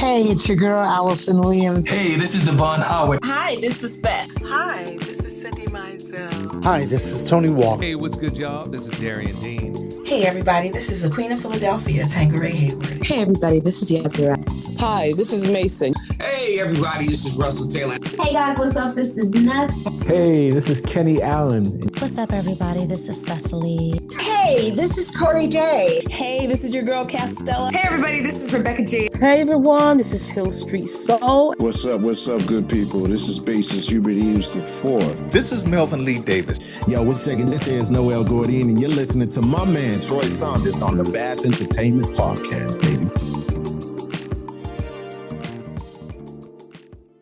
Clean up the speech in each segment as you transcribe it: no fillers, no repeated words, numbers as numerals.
Hey, it's your girl, Allison Williams. Hey, this is Devon Howard. Hi, this is Beth. Hi, this is Cindy Mizell. Hi, this is Tony Walker. Hey, what's good, y'all? This is Darian Dean. Hey, everybody, this is the Queen of Philadelphia, Tangeray Hayward. Hey, everybody, this is Yazira. Hi, this is Mason. Hey, everybody, this is Russell Taylor. Hey, guys, what's up? This is Ness. Hey, this is Kenny Allen. What's up, everybody? This is Cecily. Hey, this is Corey Day. Hey, this is your girl, Castella. Hey, everybody, this is Rebecca G. Hey, everyone, this is Hill Street Soul. What's up, good people? This is Bassist Hubert Eves IV. This is Melvin Lee Davis. Yo, what's second? This is Noel Gordian, and you're listening to my man, Troy Saunders, on the Bass Entertainment Podcast, baby.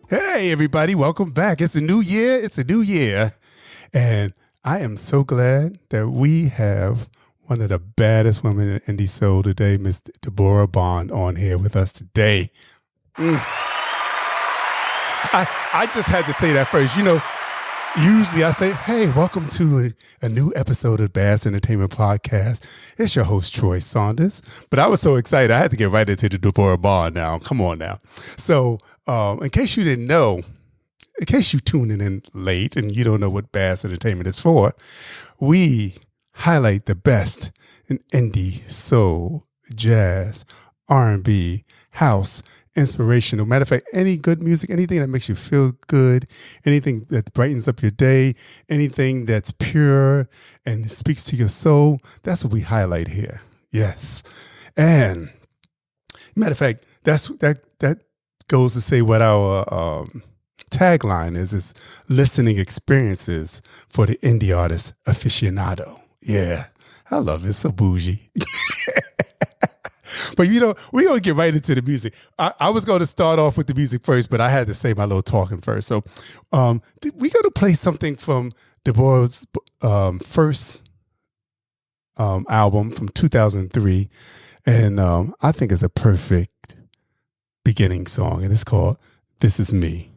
Hey, everybody, welcome back. It's a new year. And I am so glad that we have one of the baddest women in indie soul today, Miss Debórah Bond, on here with us today. I just had to say that first. You know, usually I say, hey, welcome to a new episode of Bass Entertainment Podcast. It's your host, Troy Saunders. But I was so excited, I had to get right into the Debórah Bond now. Come on now. So in case you didn't know, in case you're tuning in late and you don't know what Bass Entertainment is for, we highlight the best in indie, soul, jazz, R&B, house, inspirational. Matter of fact, any good music, anything that makes you feel good, anything that brightens up your day, anything that's pure and speaks to your soul, that's what we highlight here. Yes. And matter of fact, that goes to say what our tagline is listening experiences for the indie artist aficionado. Yeah, I love it. It's so bougie. But, you know, we're going to get right into the music. I was going to start off with the music first, but I had to say my little talking first. So we're going to play something from Debórah's first album from 2003. And I think it's a perfect beginning song. And it's called This Is Me.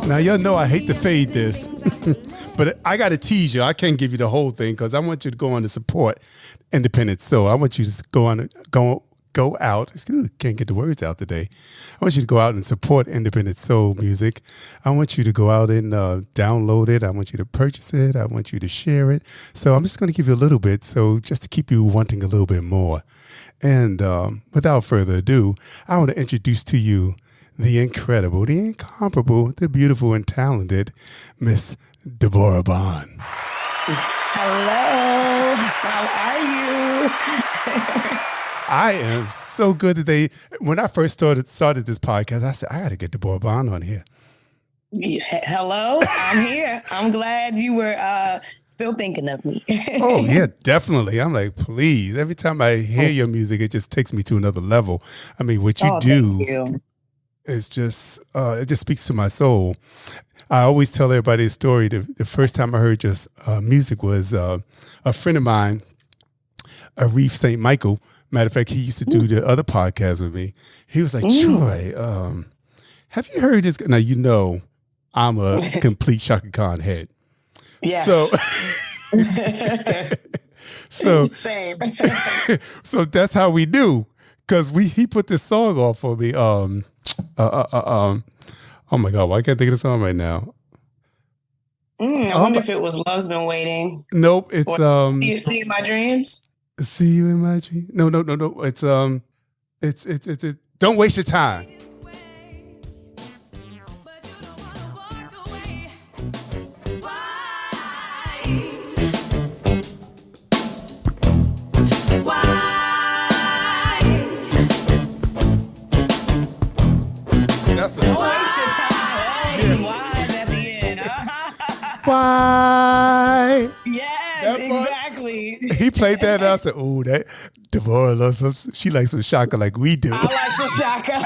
Now, y'all know I hate to fade this, but I got to tease you. I can't give you the whole thing because I want you to go on to support independent soul. I want you to go out. Can't get the words out today. I want you to go out and support independent soul music. I want you to go out and download it. I want you to purchase it. I want you to share it. So I'm just going to give you a little bit, so just to keep you wanting a little bit more. And without further ado, I want to introduce to you the incredible, the incomparable, the beautiful and talented Miss Debórah Bond. Hello, how are you? I am so good today. When I first started this podcast, I said, I got to get Debórah Bond on here. Hello, I'm here. I'm glad you were still thinking of me. Oh, yeah, definitely. I'm like, please. Every time I hear your music, it just takes me to another level. I mean, what you do is just, it just speaks to my soul. I always tell everybody a story. The first time I heard your music was a friend of mine, Arif St. Michael. Matter of fact, he used to do the other podcast with me. He was like, Troy, have you heard this? Now, you know, I'm a complete Chaka Khan head. Yeah. So Same. So that's how we do. Because he put this song on for me. Oh my God, why can't I think of the song right now? I wonder if it was Love's Been Waiting. Nope, it's See in My Dreams. See You in My Dreams. No. It's Don't Waste Your Time. That's what. Don't waste your time. Why is at the end? Why? Yes, exactly. He played that and I said, oh, that Debórah loves us. She likes some Chaka like we do. I like the Chaka.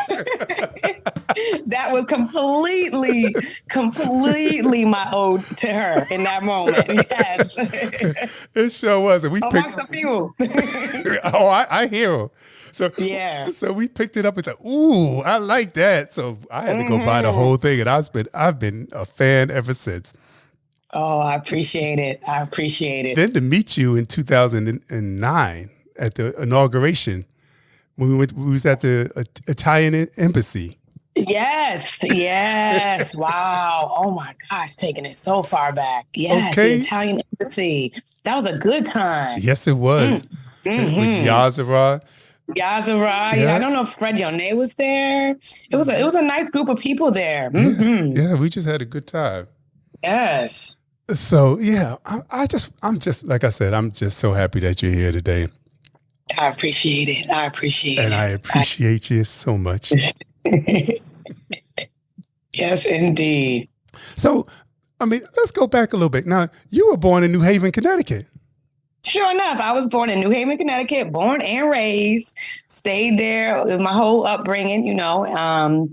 That was completely my ode to her in that moment. Yes. It sure was. And we picked some people. I hear him. So yeah. So we picked it up and thought, ooh, I like that. So I had to go buy the whole thing, and I've been a fan ever since. Oh, I appreciate it. Then to meet you in 2009 at the inauguration, when we was at the Italian embassy. Yes. Wow. Oh my gosh, taking it so far back. Yes, okay. The Italian embassy. That was a good time. Yes, it was. With Yazara. Yeah. I don't know if Fred Yone was there. It was a nice group of people there. Yeah, we just had a good time. Yes. So yeah, I'm just like I said, I'm just so happy that you're here today. I appreciate it. And I appreciate you so much. Yes, indeed. So, I mean, let's go back a little bit. Now, you were born in New Haven, Connecticut. Sure enough, I was born in New Haven, Connecticut, born and raised, stayed there with my whole upbringing, inner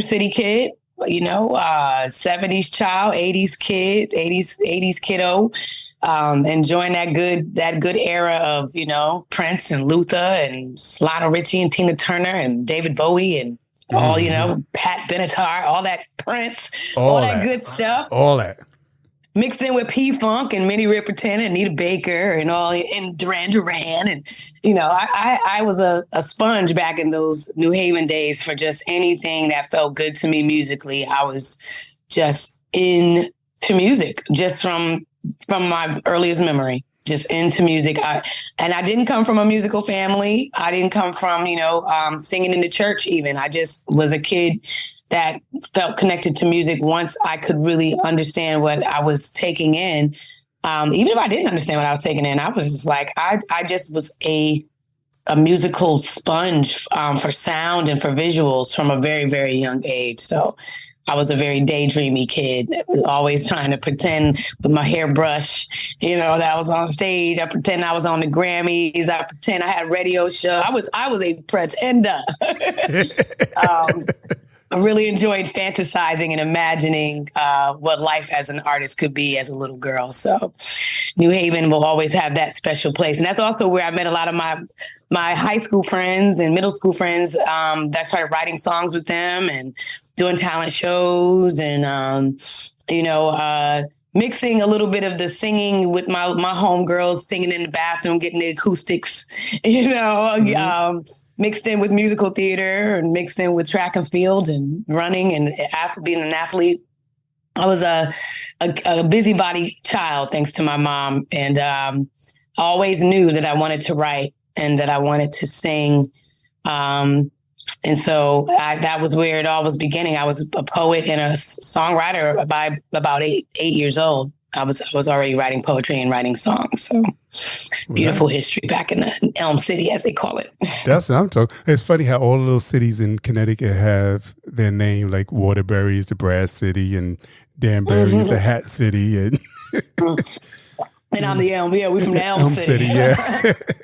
city kid, 70s child, 80s kid, 80s kiddo, enjoying that good era of, Prince and Luther and Lionel Richie and Tina Turner and David Bowie and all, Pat Benatar, all that Prince, all that good stuff. All that. Mixed in with P-Funk and Minnie Riperton and Anita Baker and Duran Duran. And, I was a sponge back in those New Haven days for just anything that felt good to me musically. I was just into music, just from my earliest memory, just into music. And I didn't come from a musical family. I didn't come from, singing in the church even. I just was a kid that felt connected to music once I could really understand what I was taking in. Even if I didn't understand what I was taking in, I was just like, I just was a musical sponge for sound and for visuals from a very, very young age. So I was a very daydreamy kid, always trying to pretend with my hairbrush, that I was on stage. I pretend I was on the Grammys. I pretend I had a radio show. I was a pretender. I really enjoyed fantasizing and imagining what life as an artist could be as a little girl. So New Haven will always have that special place. And that's also where I met a lot of my high school friends and middle school friends that started writing songs with them and doing talent shows and, mixing a little bit of the singing with my homegirls, singing in the bathroom, getting the acoustics, mixed in with musical theater and mixed in with track and field and running and being an athlete. I was a busybody child, thanks to my mom. And I always knew that I wanted to write and that I wanted to sing. And so that was where it all was beginning. I was a poet and a songwriter by about eight years old. I was already writing poetry and writing songs. So beautiful history back in the Elm City, as they call it. That's what I'm talking. It's funny how all of those cities in Connecticut have their name, like Waterbury is the Brass City and Danbury is the Hat City. And And I'm the Elm. Yeah, we're from the Elm City. Yeah.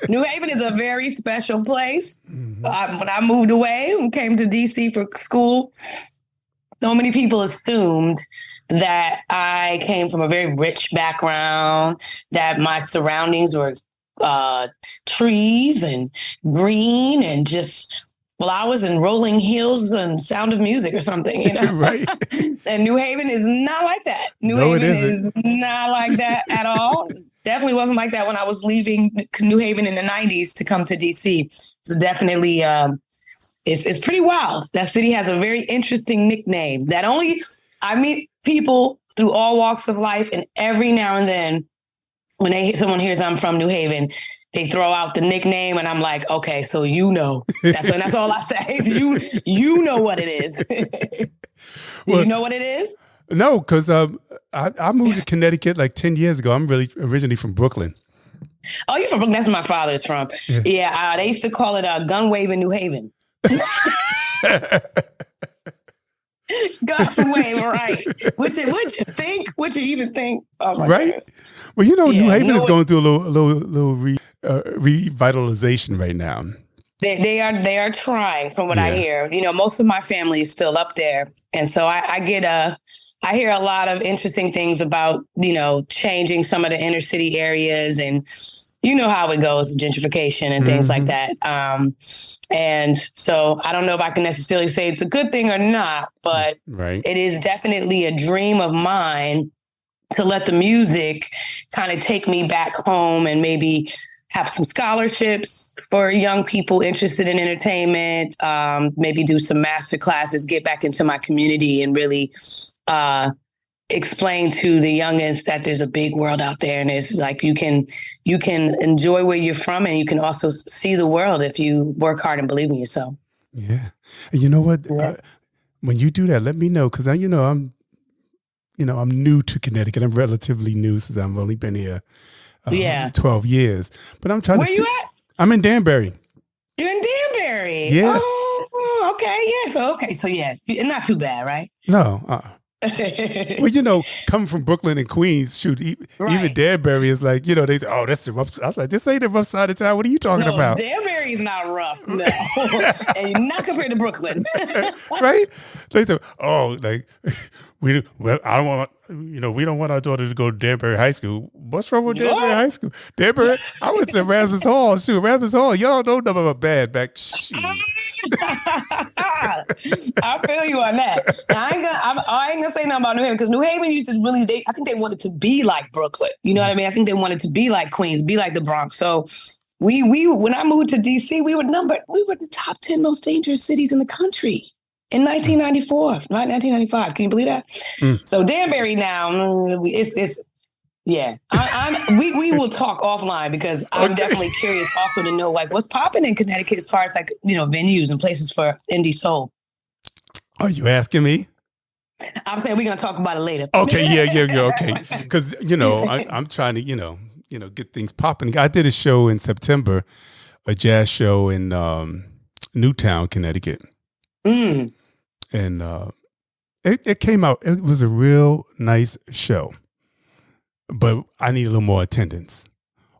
New Haven is a very special place. When I moved away and came to DC for school, so many people assumed that I came from a very rich background, that my surroundings were trees and green and just flowers and rolling hills and Sound of Music or something, you know? Right. And New Haven is not like that. New Haven is not like that at all. Definitely wasn't like that when I was leaving New Haven in the 90s to come to DC. So definitely, it's pretty wild. That city has a very interesting nickname that only I meet people through all walks of life. And every now and then when someone hears I'm from New Haven, they throw out the nickname and I'm like, okay, so you know. That's all I say. You know what it is. You know what it is? No, because I moved to Connecticut like 10 years ago. I'm really originally from Brooklyn. Oh, you're from Brooklyn? That's where my father's from. Yeah, they used to call it Gun Wave in New Haven. Gun Wave, right. What you even think? Oh, my right? goodness. Well, you know, New Haven is going through a little revitalization right now. They are trying, from what I hear. You know, most of my family is still up there. And so I hear a lot of interesting things about, you know, changing some of the inner city areas, and you know how it goes, gentrification and things like that. And so I don't know if I can necessarily say it's a good thing or not, but it is definitely a dream of mine to let the music kind of take me back home and maybe have some scholarships for young people interested in entertainment, maybe do some master classes, get back into my community and really explain to the youngins that there's a big world out there, and it's like you can enjoy where you're from, and you can also see the world if you work hard and believe in yourself. Yeah, and you know what? When you do that, let me know, because I'm new to Connecticut. I'm relatively new since I've only been here 12 years. But I'm trying Where you at? I'm in Danbury. You're in Danbury. Yeah. Oh, okay. Yeah. So yeah, not too bad, right? No. Well, you know, coming from Brooklyn and Queens, shoot, even Danbury is like, you know, they say, oh, that's the rough. I was like, this ain't the rough side of town. What are you talking about? Danbury is not rough, no, and not compared to Brooklyn, right? They say, oh, like we don't want our daughter to go to Danbury High School. What's wrong with Danbury High School? Danbury, I went to Erasmus Hall. Shoot, Erasmus Hall. Y'all don't know nothing about bad back. I feel you on that. Now, I ain't gonna say nothing about New Haven, because New Haven used to really, I think they wanted to be like Brooklyn. You know what I mean? I think they wanted to be like Queens, be like the Bronx. So we when I moved to DC, we were the top 10 most dangerous cities in the country in 1994, right? 1995. Can you believe that? So Danbury now, it's yeah. We will talk offline, because I'm definitely curious also to know like what's popping in Connecticut as far as like, you know, venues and places for indie soul. Are you asking me? I'm saying we're gonna talk about it later. Okay, yeah, okay. Because you know, I'm trying to, you know, get things popping. I did a show in September, a jazz show in Newtown, Connecticut, and it came out. It was a real nice show, but I need a little more attendance.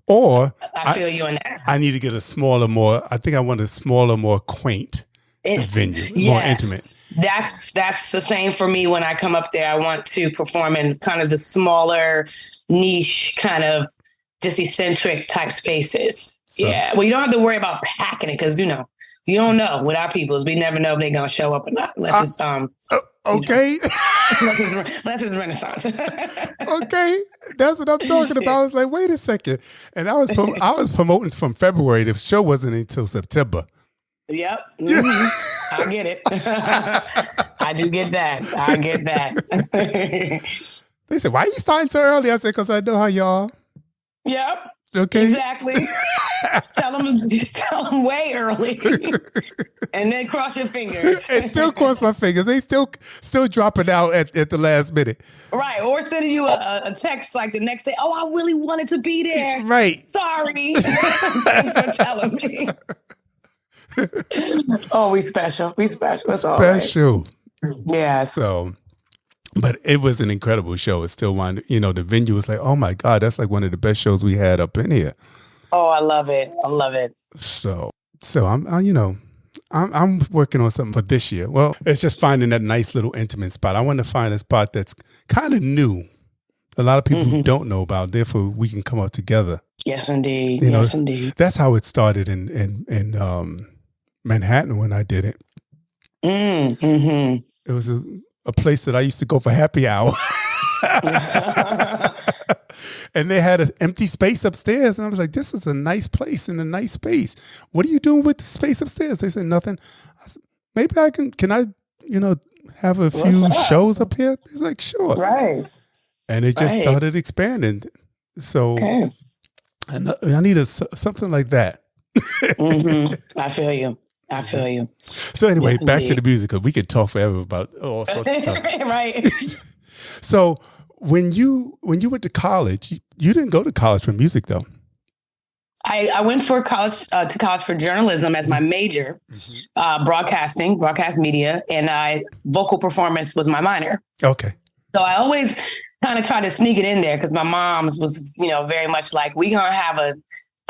Or I feel you on that. I need to get I think I want a smaller, more quaint venue, more intimate. That's the same for me when I come up there. I want to perform in kind of the smaller, niche, kind of just eccentric type spaces. So, yeah. Well, you don't have to worry about packing it, because, you know, you don't know with our peoples. We never know if they're going to show up or not. Unless it's, okay. Unless it's Renaissance. Okay. That's what I'm talking about. I was like, wait a second. And I was promoting from February. The show wasn't until September. Yep. I get it. I do get that. I get that. They said, why are you starting so early? I said, because I know how y'all. Yep. Okay. Exactly. tell them way early, and then cross your fingers. And still cross my fingers. They still dropping out at the last minute. Right, or sending you a text like the next day. Oh, I really wanted to be there. Right. Sorry. Thanks for telling me. Oh, we special. We special. It's special. All right. Yeah. So, but it was an incredible show. It still the venue was like, oh my God, that's like one of the best shows we had up in here. Oh, I love it. I love it. So I'm working on something for this year. Well, it's just finding that nice little intimate spot. I want to find a spot that's kind of new. A lot of people who don't know about, therefore we can come up together. Yes, indeed. Yes, indeed. That's how it started in Manhattan when I did it. Mm-hmm. It was a place that I used to go for happy hour. And they had an empty space upstairs. And I was like, this is a nice place and a nice space. What are you doing with the space upstairs? They said, nothing. I said, maybe can I have a few shows up here? He's like, sure. Right. And it just started expanding. So I need something like that. I feel you. So anyway, back to the music, because we could talk forever about all sorts of stuff. Right. So when you went to college, you didn't go to college for music, though. I went to college for journalism as my major, broadcast media, and vocal performance was my minor. Okay. So I always kind of tried to sneak it in there because my mom's was, very much like, we gonna have a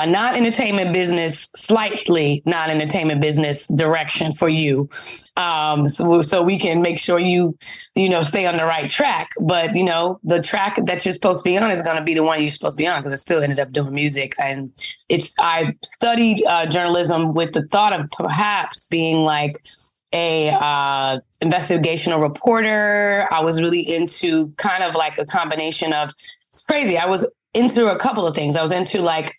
non-entertainment business, slightly non-entertainment business direction for you. So we can make sure you stay on the right track. But, the track that you're supposed to be on is going to be the one you're supposed to be on, because I still ended up doing music. And I studied journalism with the thought of perhaps being like a investigational reporter. I was really into kind of like a combination of, it's crazy. I was into a couple of things. I was into like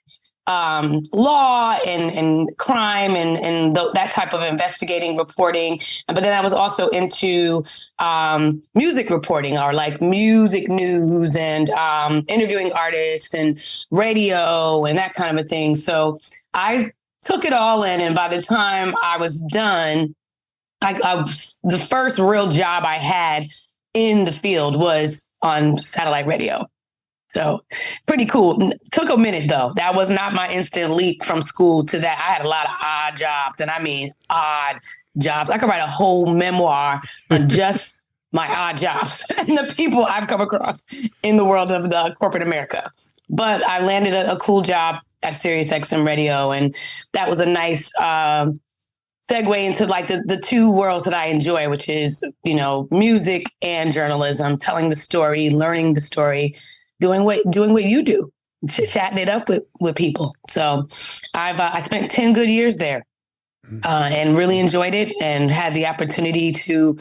law and crime and that type of investigating reporting. But then I was also into music reporting, or like music news and interviewing artists and radio and that kind of a thing. So I took it all in. And by the time I was done, the first real job I had in the field was on satellite radio. So pretty cool. Took a minute, though. That was not my instant leap from school to that. I had a lot of odd jobs, and I mean odd jobs. I could write a whole memoir on just my odd jobs and the people I've come across in the world of the corporate America. But I landed a cool job at SiriusXM Radio, and that was a nice segue into like the two worlds that I enjoy, which is, music and journalism, telling the story, learning the story, doing what you do, chatting it up with people. So I spent 10 good years there and really enjoyed it, and had the opportunity to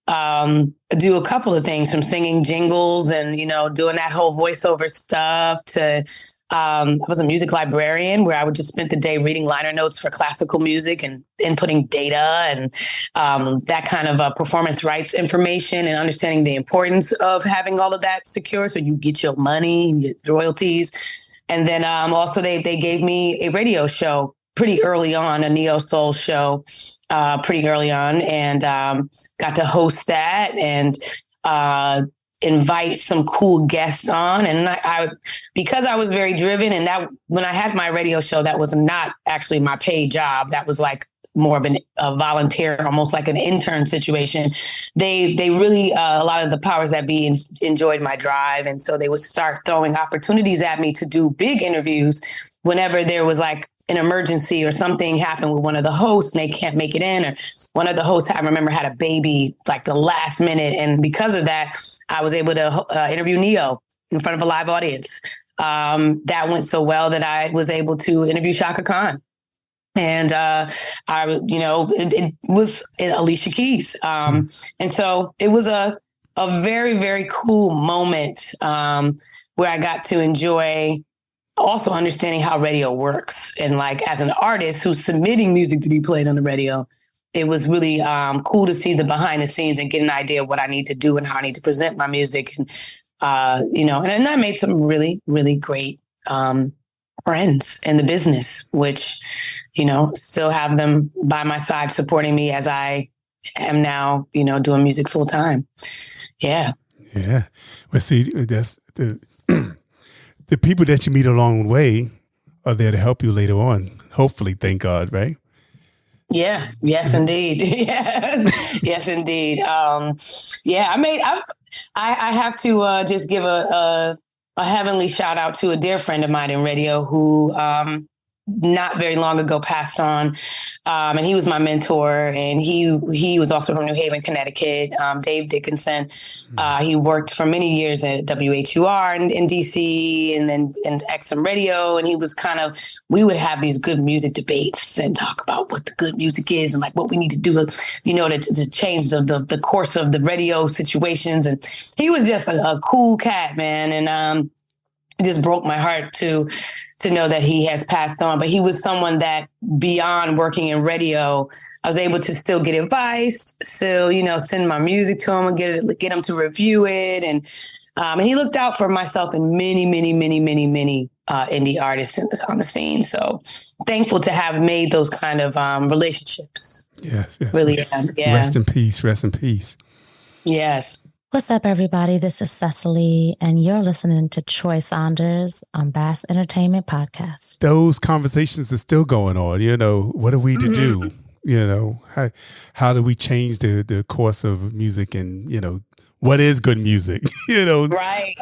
do a couple of things, from singing jingles and, doing that whole voiceover stuff to I was a music librarian, where I would just spend the day reading liner notes for classical music and inputting data and that kind of performance rights information, and understanding the importance of having all of that secure so you get your money, you get royalties. And then also they gave me a radio show pretty early on, a neo soul show pretty early on, and got to host that and invite some cool guests on. And I because I was very driven, and that when I had my radio show, that was not actually my paid job. That was like more of a volunteer, almost like an intern situation. They really, a lot of the powers that be enjoyed my drive. And so they would start throwing opportunities at me to do big interviews whenever there was like an emergency or something happened with one of the hosts and they can't make it in, or one of the hosts, I remember, had a baby like the last minute. And because of that, I was able to interview Neo in front of a live audience. That went so well that I was able to interview Chaka Khan. And it was Alicia Keys. And so it was a very, very cool moment where I got to enjoy also understanding how radio works. And like, as an artist who's submitting music to be played on the radio, it was really cool to see the behind the scenes and get an idea of what I need to do and how I need to present my music. And, and I made some really, really great friends in the business, which, still have them by my side supporting me as I am now, doing music full time. Yeah. Yeah. Well, see, that's the people that you meet along the way are there to help you later on. Hopefully, thank God, right? Yeah. Yes, indeed. Yes, indeed. I have to just give a heavenly shout out to a dear friend of mine in radio who not very long ago passed on. And he was my mentor, and he was also from New Haven, Connecticut, Dave Dickinson. He worked for many years at WHUR in DC and then in XM radio. And he was we would have these good music debates and talk about what the good music is and like what we need to do, to change the course of the radio situations. And he was just a cool cat, man. And it just broke my heart to know that he has passed on. But he was someone that beyond working in radio, I was able to still get advice, still, send my music to him and get him to review it. And he looked out for myself and many, many, many, many, many indie artists on the scene. So thankful to have made those kind of relationships. Yes. Really am. Yeah. Rest in peace. Rest in peace. Yes. What's up, everybody? This is Cecily, and you're listening to Troy Saunders on Bass Entertainment Podcast. Those conversations are still going on. What are we to do? How do we change the course of music, and what is good music? Right.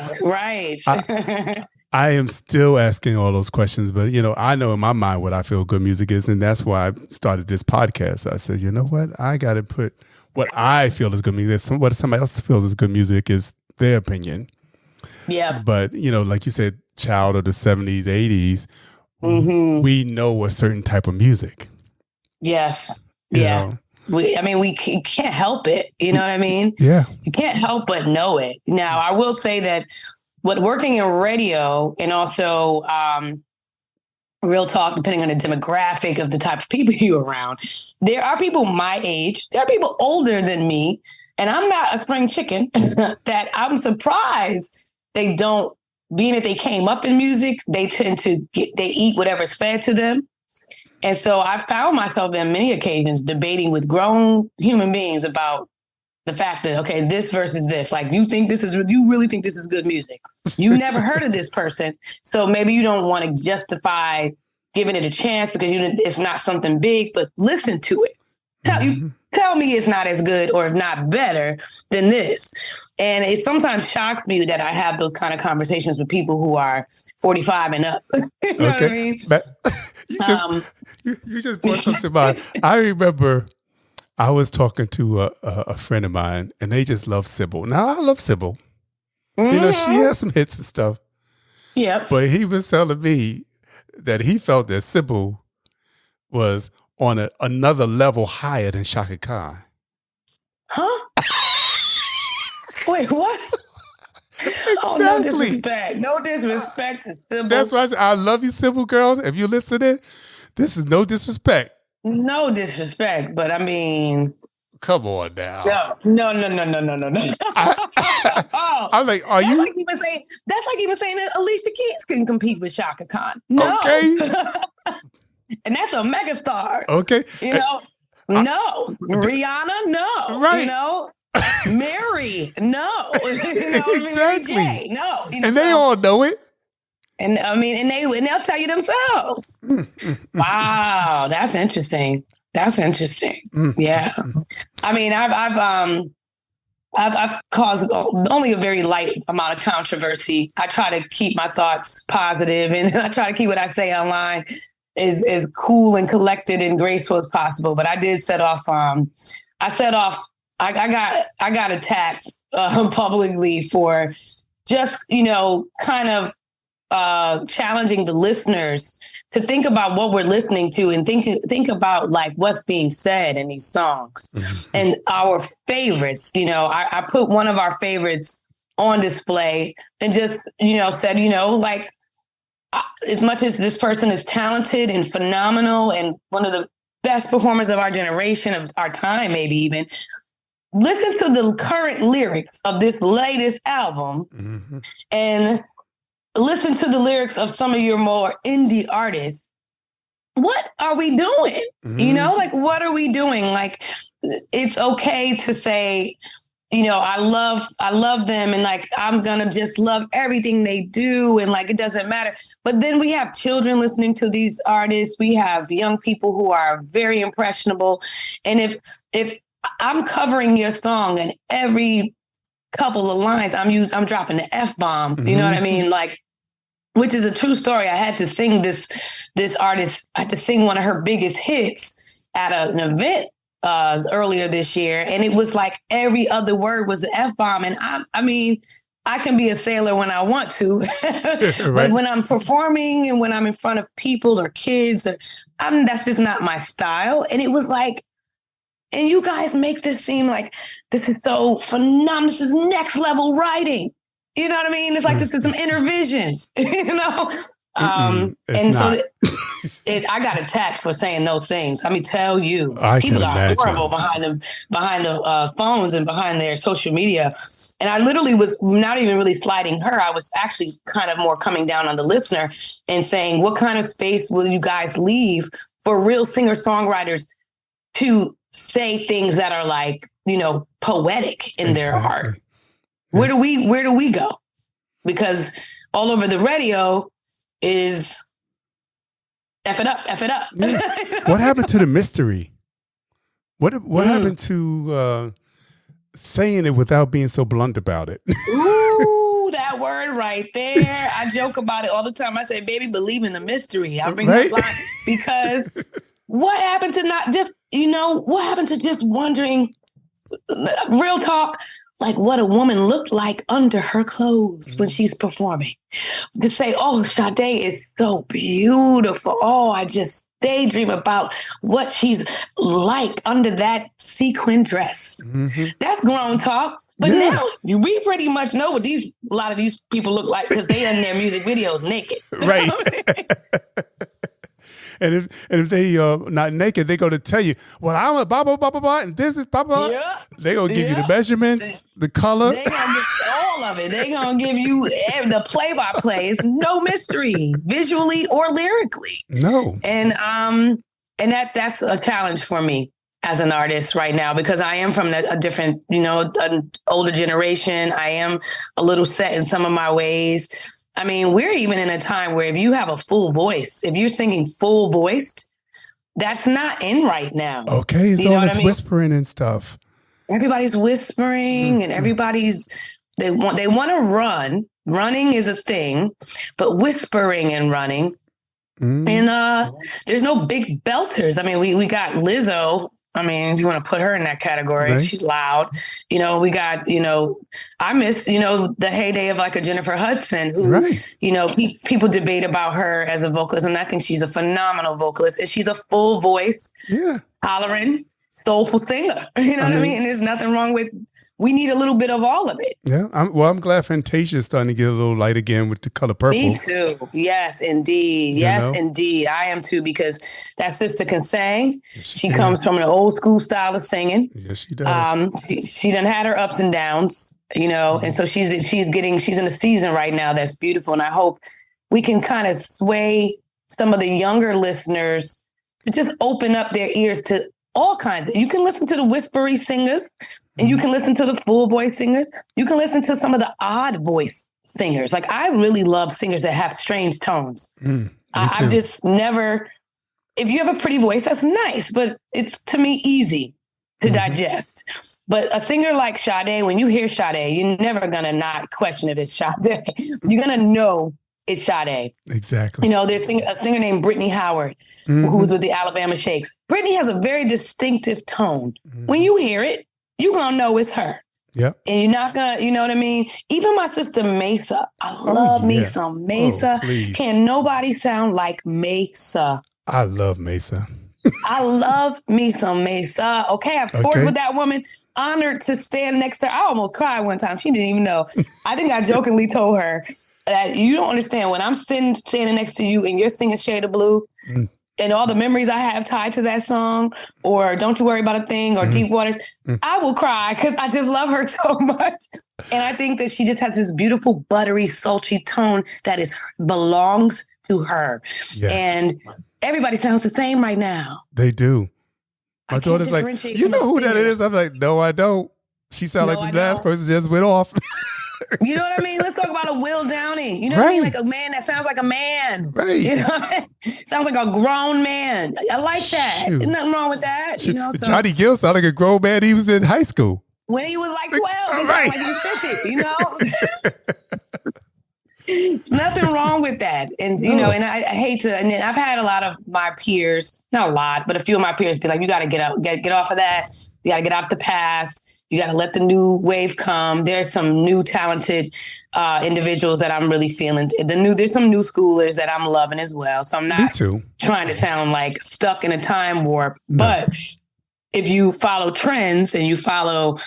I am still asking all those questions, but I know in my mind what I feel good music is, and that's why I started this podcast. I said, you know what, I got to put what I feel is good music. What somebody else feels is good music is their opinion. Yeah. But like you said, child of the 70s, 80s, we know a certain type of music. Yes. Yeah. We can't help it. You know what I mean? Yeah. You can't help but know it. Now, I will say that working in radio and also real talk, depending on the demographic of the type of people you're around, there are people my age, there are people older than me, and I'm not a spring chicken, that I'm surprised they don't, being that they came up in music, they tend to they eat whatever's fed to them. And so I found myself on many occasions debating with grown human beings about the fact that, okay, this versus this, like, you really think this is good music. You never heard of this person. So maybe you don't want to justify giving it a chance because it's not something big, but listen to it. Tell me it's not as good or if not better than this. And it sometimes shocks me that I have those kind of conversations with people who are 45 and up. You know what I mean? You just brought something to mind. I remember I was talking to a friend of mine, and they just love Sybil. Now, I love Sybil. Mm-hmm. She has some hits and stuff. Yep. But he was telling me that he felt that Sybil was on another level higher than Chaka Khan. Huh? Wait, what? Exactly. Oh, no disrespect. No disrespect to Sybil. That's why I said, I love you, Sybil, girl. If you're listening, this is no disrespect. No disrespect, but I mean, come on now. No. I'm like, are you? That's like even saying that Alicia Keys can compete with Chaka Khan. No. Okay. And that's a megastar. Okay. No. Rihanna, no. Right. Mary, no. Exactly. Mary J, no. And they all know it. And they'll tell you themselves. Wow, that's interesting. Yeah. I mean, I've caused only a very light amount of controversy. I try to keep my thoughts positive, and I try to keep what I say online as cool and collected and graceful as possible. But I did set off. I got attacked publicly for just kind of challenging the listeners to think about what we're listening to and think about like what's being said in these songs and our favorites. I put one of our favorites on display and just, said, like, as much as this person is talented and phenomenal and one of the best performers of our generation, of our time, maybe even, listen to the current lyrics of this latest album and listen to the lyrics of some of your more indie artists, what are we doing? You know, like, what are we doing? Like, it's okay to say, you know, I love them, and like, I'm gonna just love everything they do, and like, it doesn't matter. But then we have children listening to these artists. We have young people who are very impressionable. And if I'm covering your song and every couple of lines I'm dropping the F-bomb, you know what I mean? Like, which is a true story. I had to sing this artist, I had to sing one of her biggest hits at an event earlier this year, and it was like every other word was the F-bomb. And I mean, I can be a sailor when I want to, but when I'm performing and when I'm in front of people or kids, that's just not my style. And it was like, and you guys make this seem like this is so phenomenal. This is next level writing. You know what I mean? It's like this is some inner visions, you know? And not. So I got attacked for saying those things. Let me tell you, people are horrible behind the phones and behind their social media. And I literally was not even really slighting her. I was actually kind of more coming down on the listener and saying, what kind of space will you guys leave for real singer-songwriters to say things that are like, you know, poetic in their heart? Where do we go? Because all over the radio is F it up. Yeah. What happened to the mystery? What happened to saying it without being so blunt about it? Ooh, that word right there. I joke about it all the time. I say, baby, believe in the mystery. I bring that line because what happened to not just, you know, what happened to just wondering, real talk, like what a woman looked like under her clothes when she's performing. To say, oh, Sade is so beautiful. Oh, I just daydream about what she's like under that sequin dress. That's grown talk. But now we pretty much know what a lot of these people look like because they in their music videos naked. Right. And if they not naked, they go to tell you, well, I'm a blah, blah, blah, blah, blah, and this is blah, blah. Yeah. They going to give you the measurements, the color. They going to give all of it. They going to give you the play-by-play. It's no mystery, visually or lyrically. No. And that's a challenge for me as an artist right now, because I am from a different, you know, an older generation. I am a little set in some of my ways. I mean, we're even in a time where if you have a full voice, if you're singing full voiced, that's not in right now. Okay, it's all this whispering and stuff. Everybody's whispering and they want to run. Running is a thing, but whispering and running. And there's no big belters. I mean, we got Lizzo. I mean, if you want to put her in that category, right. She's loud. You know, we got, you know, I miss, you know, the heyday of like a Jennifer Hudson who, you know, people debate about her as a vocalist. And I think she's a phenomenal vocalist. And she's a full voice, hollering, soulful singer. You know what I mean? And there's nothing wrong with, we need a little bit of all of it. Yeah. I'm glad Fantasia's starting to get a little light again with the color purple. Me too. Yes, indeed. Yes, indeed. I am too, because that sister can sing. She comes from an old school style of singing. Yes, she does. She done had her ups and downs, you know, and so she's in a season right now that's beautiful. And I hope we can kind of sway some of the younger listeners to just open up their ears to all kinds. You can listen to the whispery singers, and you can listen to the full voice singers. You can listen to some of the odd voice singers. Like, I really love singers that have strange tones. I've just never, if you have a pretty voice, that's nice, but it's, to me, easy to digest. But a singer like Sade, when you hear Sade, you're never going to not question if it's Sade. You're going to know it's Sade. Exactly. You know, there's a singer named Brittany Howard, who was with the Alabama Shakes. Brittany has a very distinctive tone. When you hear it, you're going to know it's her. Yep. And you're not going to, you know what I mean? Even my sister Mesa. I love me some Mesa. Can nobody sound like Mesa? I love Mesa. I love me some Mesa. Okay, I've toured with that woman. Honored to stand next to her. I almost cried one time. She didn't even know. I think I jokingly told her that you don't understand. When I'm standing next to you and you're singing Shade of Blue, and all the memories I have tied to that song, or Don't You Worry About a Thing, or Deep Waters, I will cry because I just love her so much. And I think that she just has this beautiful, buttery, sultry tone that belongs to her. Yes. And everybody sounds the same right now. They do. My daughter's like, you know who that is? I'm like, no, I don't. She sounded like this last person just went off. You know what I mean? Let's talk about a Will Downing. You know what I mean? Like a man that sounds like a man. Right. You know? Sounds like a grown man. I like that. Shoot. There's nothing wrong with that. You know, so Johnny Gill sounded like a grown man. He was in high school. When he was like 12, he sounded like he was 50, you know? There's nothing wrong with that. And, you know, and I hate to, and then I've had a lot of my peers, not a lot, but a few of my peers be like, you got to get off of that. You got to get out the past. You got to let the new wave come. There's some new talented individuals that I'm really feeling. There's some new schoolers that I'm loving as well. So I'm not trying to sound like stuck in a time warp. No. But if you follow trends and you follow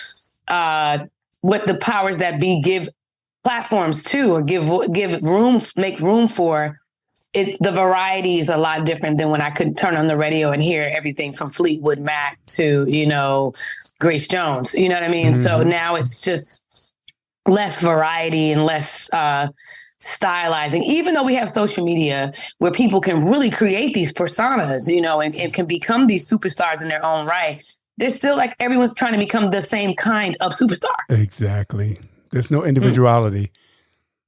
what the powers that be give platforms to, or make room for, the variety is a lot different than when I could turn on the radio and hear everything from Fleetwood Mac to, you know, Grace Jones. You know what I mean? Mm-hmm. So now it's just less variety and less stylizing, even though we have social media where people can really create these personas, you know, and can become these superstars in their own right. There's still like everyone's trying to become the same kind of superstar. Exactly. There's no individuality.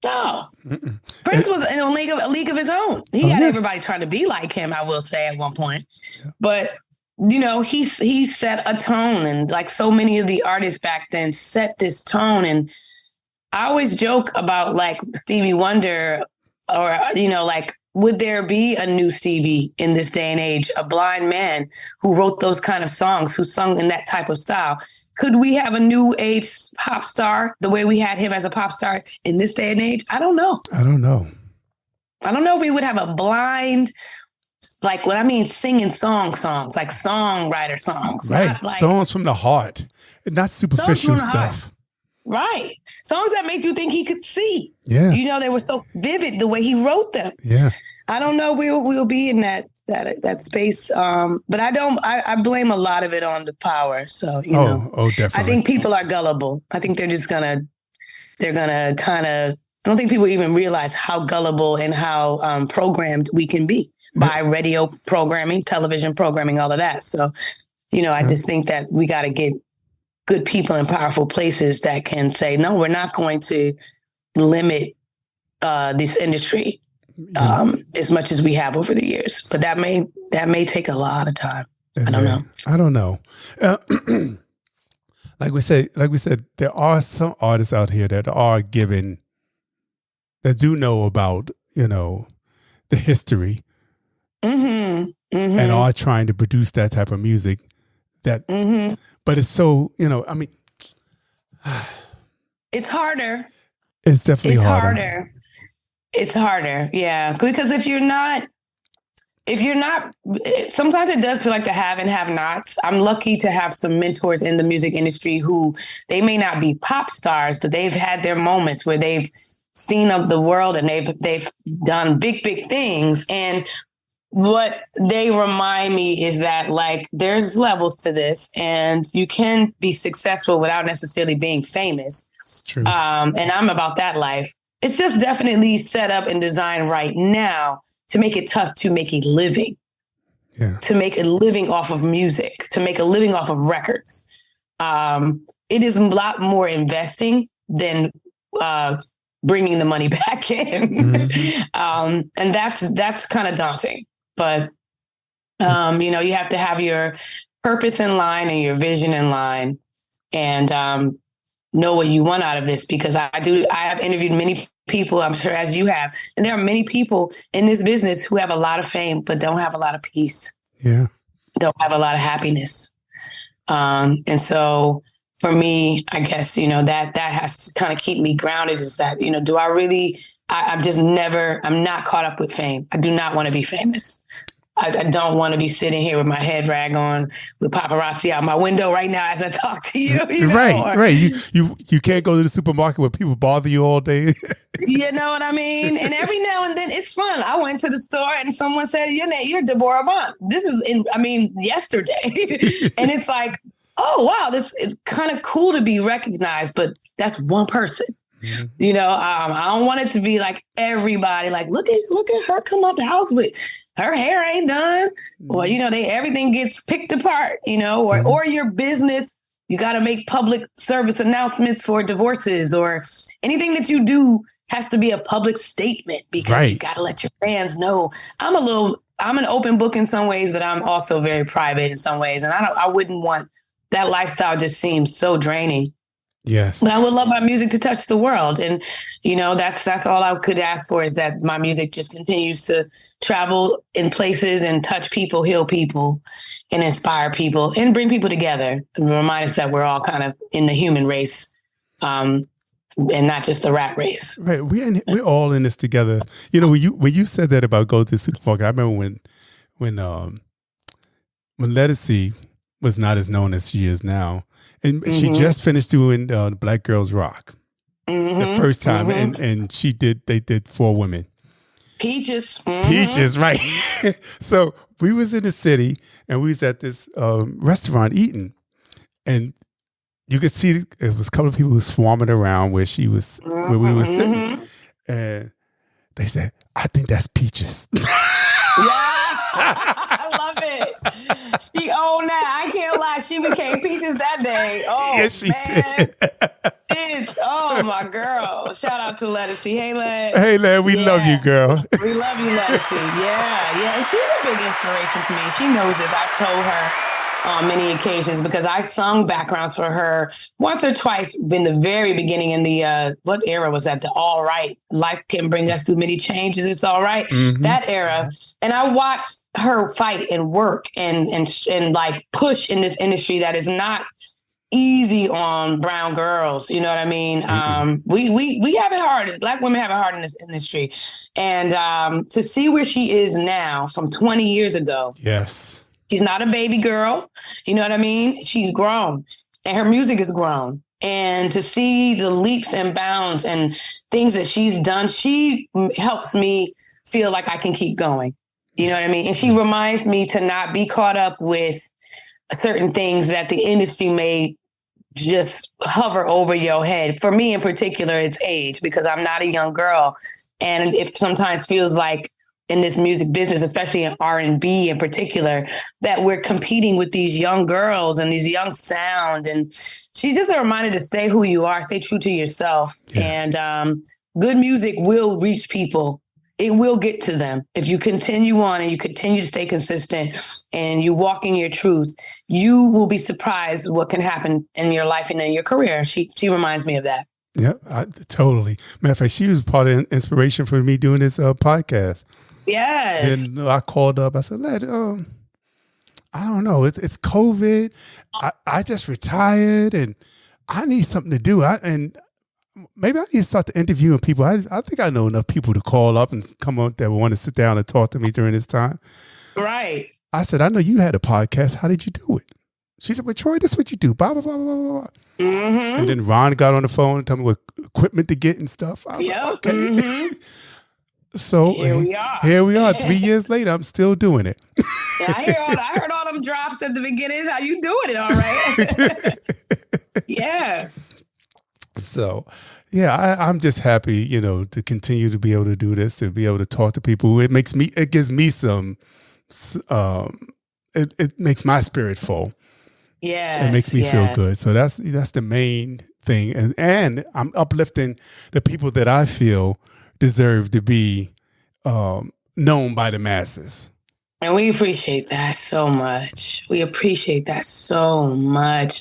No. Prince was in a league of his own. He had everybody trying to be like him, I will say, at one point. Yeah. But, you know, he set a tone, and like so many of the artists back then set this tone. And I always joke about like Stevie Wonder, or, you know, like, would there be a new Stevie in this day and age, a blind man who wrote those kind of songs, who sung in that type of style? Could we have a new age pop star the way we had him as a pop star in this day and age? I don't know. I don't know if we would have a blind, like what I mean, singing songs, like songwriter songs. Right. Like, songs from the heart, not superficial stuff. Right. Songs that make you think he could see. Yeah. You know, they were so vivid the way he wrote them. Yeah. I don't know. We'll be in that space. But I blame a lot of it on the power. So, you know, definitely. I think people are gullible. I think they're gonna kind of, I don't think people even realize how gullible and how programmed we can be by radio programming, television programming, all of that. So, you know, I just think that we got to get good people in powerful places that can say, no, we're not going to limit this industry as much as we have over the years. But that may take a lot of time. I don't know. Like we said, there are some artists out here that do know about, you know, the history, and are trying to produce that type of music. But it's so, you know, I mean, it's harder. It's definitely harder. It's harder, yeah. Because if you're not, sometimes it does feel like the have and have nots. I'm lucky to have some mentors in the music industry who, they may not be pop stars, but they've had their moments where they've seen of the world and they've done big things. And what they remind me is that, like, there's levels to this, and you can be successful without necessarily being famous. True. And I'm about that life. It's just definitely set up and designed right now to make it tough to make a living. Yeah. To make a living off of music, to make a living off of records. It is a lot more investing than bringing the money back in. And that's kind of daunting. But, you know, you have to have your purpose in line and your vision in line, and know what you want out of this. Because I have interviewed many people, I'm sure as you have, and there are many people in this business who have a lot of fame, but don't have a lot of peace. Yeah. Don't have a lot of happiness. And so for me, I guess, you know, that has to kind of keep me grounded, is that, you know, do I really, I'm not caught up with fame. I do not want to be famous. I don't want to be sitting here with my head rag on with paparazzi out my window right now as I talk to you. You know? Right. You can't go to the supermarket where people bother you all day. You know what I mean? And every now and then it's fun. I went to the store and someone said, you're Debórah Bond. This is yesterday. And it's like, oh, wow, this is kind of cool to be recognized, but that's one person. Mm-hmm. You know, I don't want it to be like everybody, like, look at her come up the house with her hair ain't done. Mm-hmm. Or, everything gets picked apart, or your business. You got to make public service announcements for divorces, or anything that you do has to be a public statement because you got to let your fans know. I'm an open book in some ways, but I'm also very private in some ways. And I wouldn't want that lifestyle. Just seems so draining. Yes. But I would love my music to touch the world. And, that's all I could ask for, is that my music just continues to travel in places and touch people, heal people, and inspire people and bring people together and remind us that we're all kind of in the human race, and not just the rat race. Right. We're all in this together. When you said that about go to the supermarket, I remember when Ledisi was not as known as she is now. And she just finished doing Black Girls Rock the first time. Mm-hmm. And they did 4 women. Peaches. Mm-hmm. Peaches, right. So we was in the city and we was at this restaurant eating. And you could see it was a couple of people who were swarming around where we were sitting. And they said, I think that's Peaches. I love it. She owned that. I can't lie. She became Peaches that day. Oh, yes, she did. Oh, my girl. Shout out to Ledisi. Hey, Led. Hey, Led. We love you, girl. We love you, Ledisi. Yeah. And she's a big inspiration to me. She knows this. I've told her on many occasions because I sung backgrounds for her once or twice in the very beginning in the, what era was that? The All Right. Life can bring us through many changes. It's all right. Mm-hmm. That era. And I watched her fight and work and like push in this industry that is not easy on brown girls. You know what I mean? Mm-hmm. We have it hard. Black women have it hard in this industry. And to see where she is now from 20 years ago. Yes. She's not a baby girl. You know what I mean? She's grown and her music is grown. And to see the leaps and bounds and things that she's done, she helps me feel like I can keep going. You know what I mean? And she reminds me to not be caught up with certain things that the industry may just hover over your head. For me in particular, it's age, because I'm not a young girl. And it sometimes feels like in this music business, especially in R&B in particular, that we're competing with these young girls and these young sound. And she's just a reminder to stay who you are, stay true to yourself. Yes. And good music will reach people. It will get to them. If you continue on and you continue to stay consistent and you walk in your truth, you will be surprised what can happen in your life and in your career. She reminds me of that. Yeah, totally. Matter of fact, she was part of the inspiration for me doing this podcast. Yes. And I called up. I said, I don't know. It's COVID. I just retired and I need something to do. And maybe I need to start interviewing people. I think I know enough people to call up and come up that want to sit down and talk to me during this time. Right. I said, I know you had a podcast. How did you do it? She said, well, Troy, this is what you do. Blah, blah, blah, blah, blah. Mm-hmm. And then Ron got on the phone and told me what equipment to get and stuff. I was like, okay. Mm-hmm. So here we are. 3 years later, I'm still doing it. Yeah, I heard all them drops at the beginning. How you doing it? All right. Yes. So, yeah, I'm just happy, to continue to be able to do this, to be able to talk to people. It gives me some, it makes my spirit full. Yeah. It makes me feel good. So that's the main thing. And I'm uplifting the people that I feel deserve to be known by the masses. And we appreciate that so much.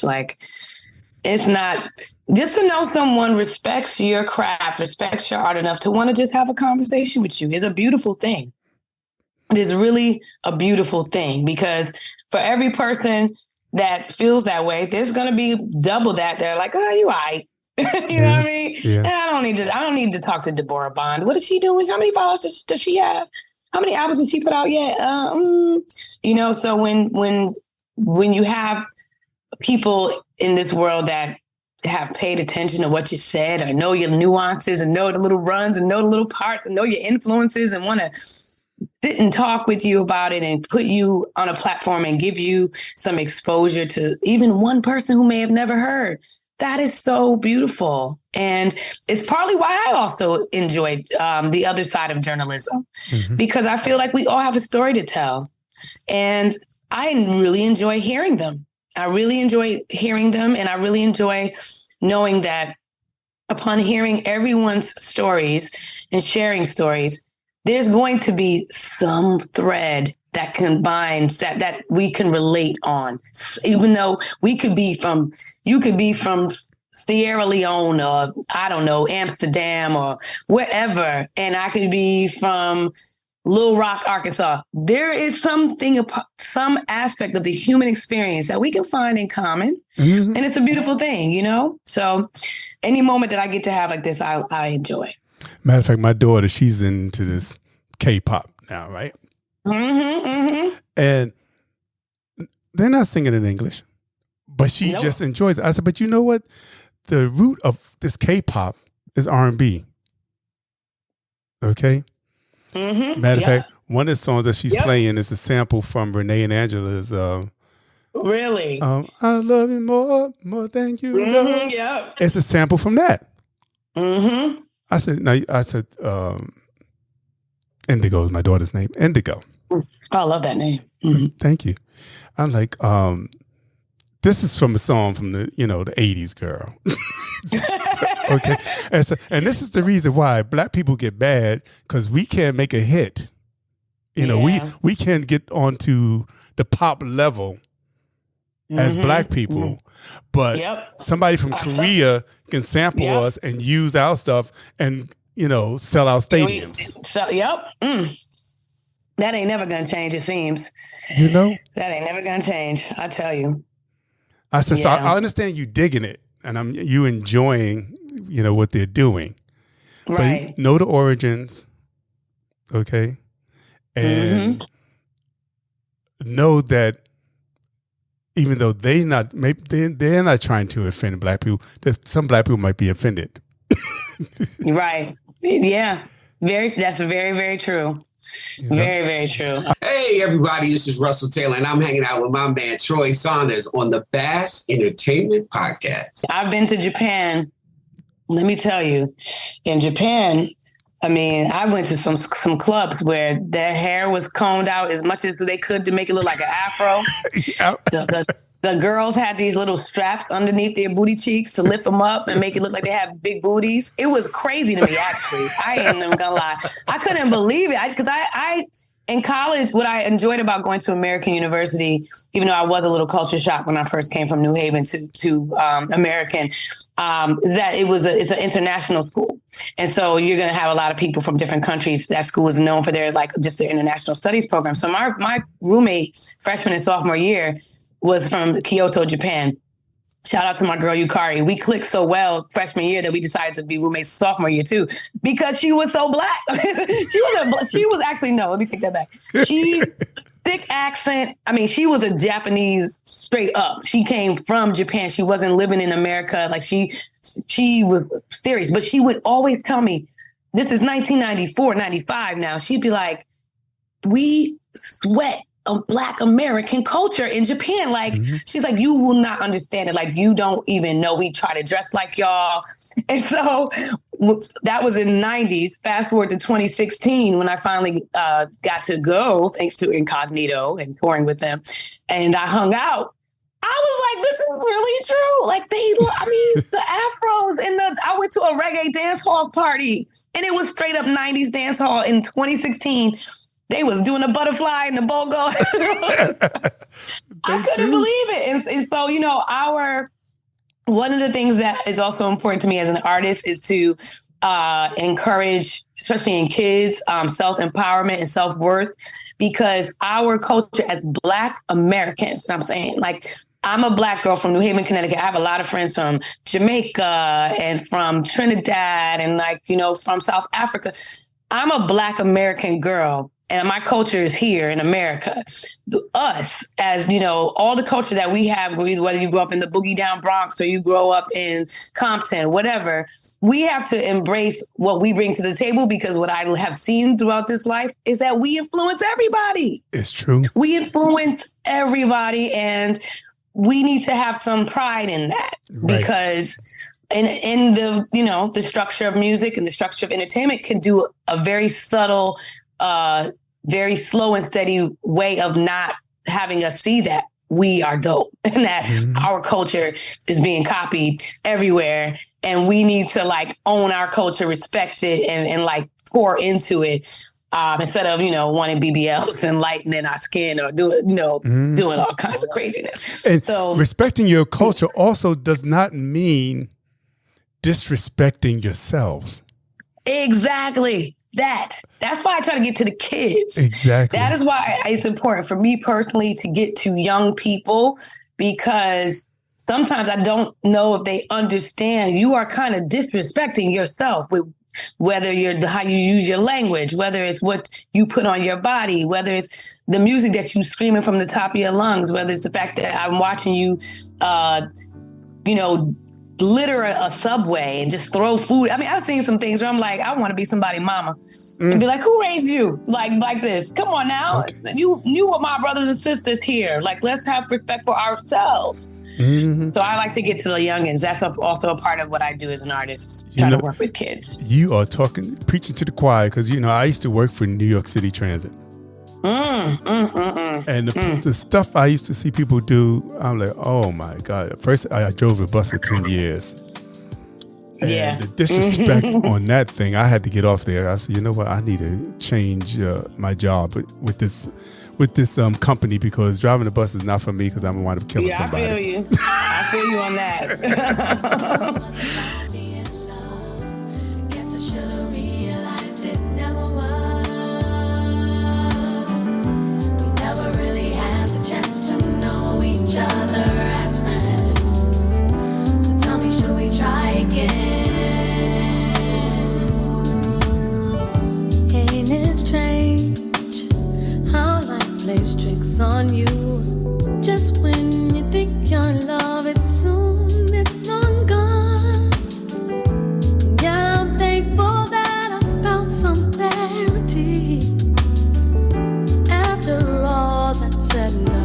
Like, it's not just to know someone respects your craft, respects your art enough to want to just have a conversation with you is a beautiful thing. It is really a beautiful thing, because for every person that feels that way, there's going to be double that. They're like, oh, you all right. You know what I mean? Yeah. And I don't need to talk to Debórah Bond. What is she doing? How many followers does she have? how many albums did she put out yet? You know, so when you have people in this world that have paid attention to what you said, or know your nuances, and know the little runs, and know the little parts, and know your influences, and want to sit and talk with you about it, and put you on a platform and give you some exposure to even one person who may have never heard. That is so beautiful. And it's partly why I also enjoyed the other side of journalism, because I feel like we all have a story to tell. And I really enjoy hearing them. I really enjoy hearing them. And I really enjoy knowing that upon hearing everyone's stories and sharing stories, there's going to be some thread that combines that we can relate on. Even though you could be from Sierra Leone, or I don't know, Amsterdam, or wherever, and I could be from Little Rock, Arkansas. There is some aspect of the human experience that we can find in common. And it's a beautiful thing, you know? So any moment that I get to have like this, I enjoy. Matter of fact, my daughter, she's into this K-pop now, right? And they're not singing in English, but she just enjoys it. I said, but you know what? The root of this K-pop is R&B. Okay? Matter of fact, one of the songs that she's playing is a sample from Renee and Angela's Really? I love you more than you love. It's a sample from that. I said, Indigo is my daughter's name. Indigo. Oh, I love that name. Thank you. I'm like, this is from a song from the 80s, girl. Okay. And this is the reason why Black people get bad, because we can't make a hit. We can't get onto the pop level as Black people, but somebody from Korea can sample us and use our stuff and, sell out stadiums. That ain't never going to change, it seems. That ain't never going to change, I tell you. I said, so I understand you digging it, and you enjoying, what they're doing. Right. But know the origins, okay? And know that even though they're not trying to offend Black people, some Black people might be offended. Right. Yeah. That's very, very true. Very, very true. Hey, everybody, this is Russell Taylor, and I'm hanging out with my man, Troy Saunders, on the Bass Entertainment Podcast. I've been to Japan. Let me tell you, in Japan, I went to some clubs where their hair was combed out as much as they could to make it look like an afro. The girls had these little straps underneath their booty cheeks to lift them up and make it look like they have big booties. It was crazy to me, actually. I ain't even gonna lie. I couldn't believe it because I in college, what I enjoyed about going to American University, even though I was a little culture shocked when I first came from New Haven to American, is that it's an international school. And so you're going to have a lot of people from different countries. That school is known for their international studies program. So my roommate, freshman and sophomore year, was from Kyoto, Japan. Shout out to my girl, Yukari. We clicked so well freshman year that we decided to be roommates sophomore year too, because she was so Black. She was actually, no, let me take that back. She, thick accent. She was a Japanese straight up. She came from Japan. She wasn't living in America. Like she was serious, but she would always tell me, this is 1994, 95 now. She'd be like, we sweat a Black American culture in Japan. Like, she's like, you will not understand it. Like, you don't even know we try to dress like y'all. And so that was in the 90s. Fast forward to 2016, when I finally got to go, thanks to Incognito and touring with them. And I hung out. I was like, this is really true. Like, the afros and I went to a reggae dance hall party, and it was straight up 90s dance hall in 2016. They was doing a butterfly and the BOGO. I couldn't believe it. And so, one of the things that is also important to me as an artist is to encourage, especially in kids, self-empowerment and self-worth, because our culture as Black Americans, I'm saying, like, I'm a Black girl from New Haven, Connecticut. I have a lot of friends from Jamaica and from Trinidad and from South Africa. I'm a Black American girl and my culture is here in America. Us, as you know, all the culture that we have, whether you grow up in the boogie down Bronx or you grow up in Compton, whatever, we have to embrace what we bring to the table, because what I have seen throughout this life is that we influence everybody. It's true. We influence everybody, and we need to have some pride in that, because in the, you know, the structure of music and the structure of entertainment can do a very subtle, very slow and steady way of not having us see that we are dope and that our culture is being copied everywhere. And we need to like own our culture, respect it, and like pour into it. Instead of, you know, wanting BBLs and lightening our skin or doing all kinds of craziness. And so respecting your culture also does not mean disrespecting yourselves. Exactly. That's why I try to get to the kids. Exactly. That is why it's important for me personally to get to young people, because sometimes I don't know if they understand you are kind of disrespecting yourself with whether you're how you use your language, whether it's what you put on your body, whether it's the music that you screaming from the top of your lungs, whether it's the fact that I'm watching you, litter a subway and just throw food. I mean, I've seen some things where I'm like, I want to be somebody's mama and be like, who raised you like this? Come on now. Okay. You were my brothers and sisters here. Like, let's have respect for ourselves. So I like to get to the youngins. That's also a part of what I do as an artist, trying to work with kids. You are preaching to the choir, because, you know, I used to work for New York City Transit. And the stuff I used to see people do, I'm like, oh my God. First, I drove a bus for 10 years. And the disrespect on that thing, I had to get off there. I said, you know what? I need to change my job with this company, because driving the bus is not for me, because I'm going to wind up killing somebody. I feel you on that. Each other as friends. So tell me, should we try again? Ain't it strange how life plays tricks on you? Just when you think you're in love, it's soon it's long gone. Yeah, I'm thankful that I found some clarity after all that's said and done.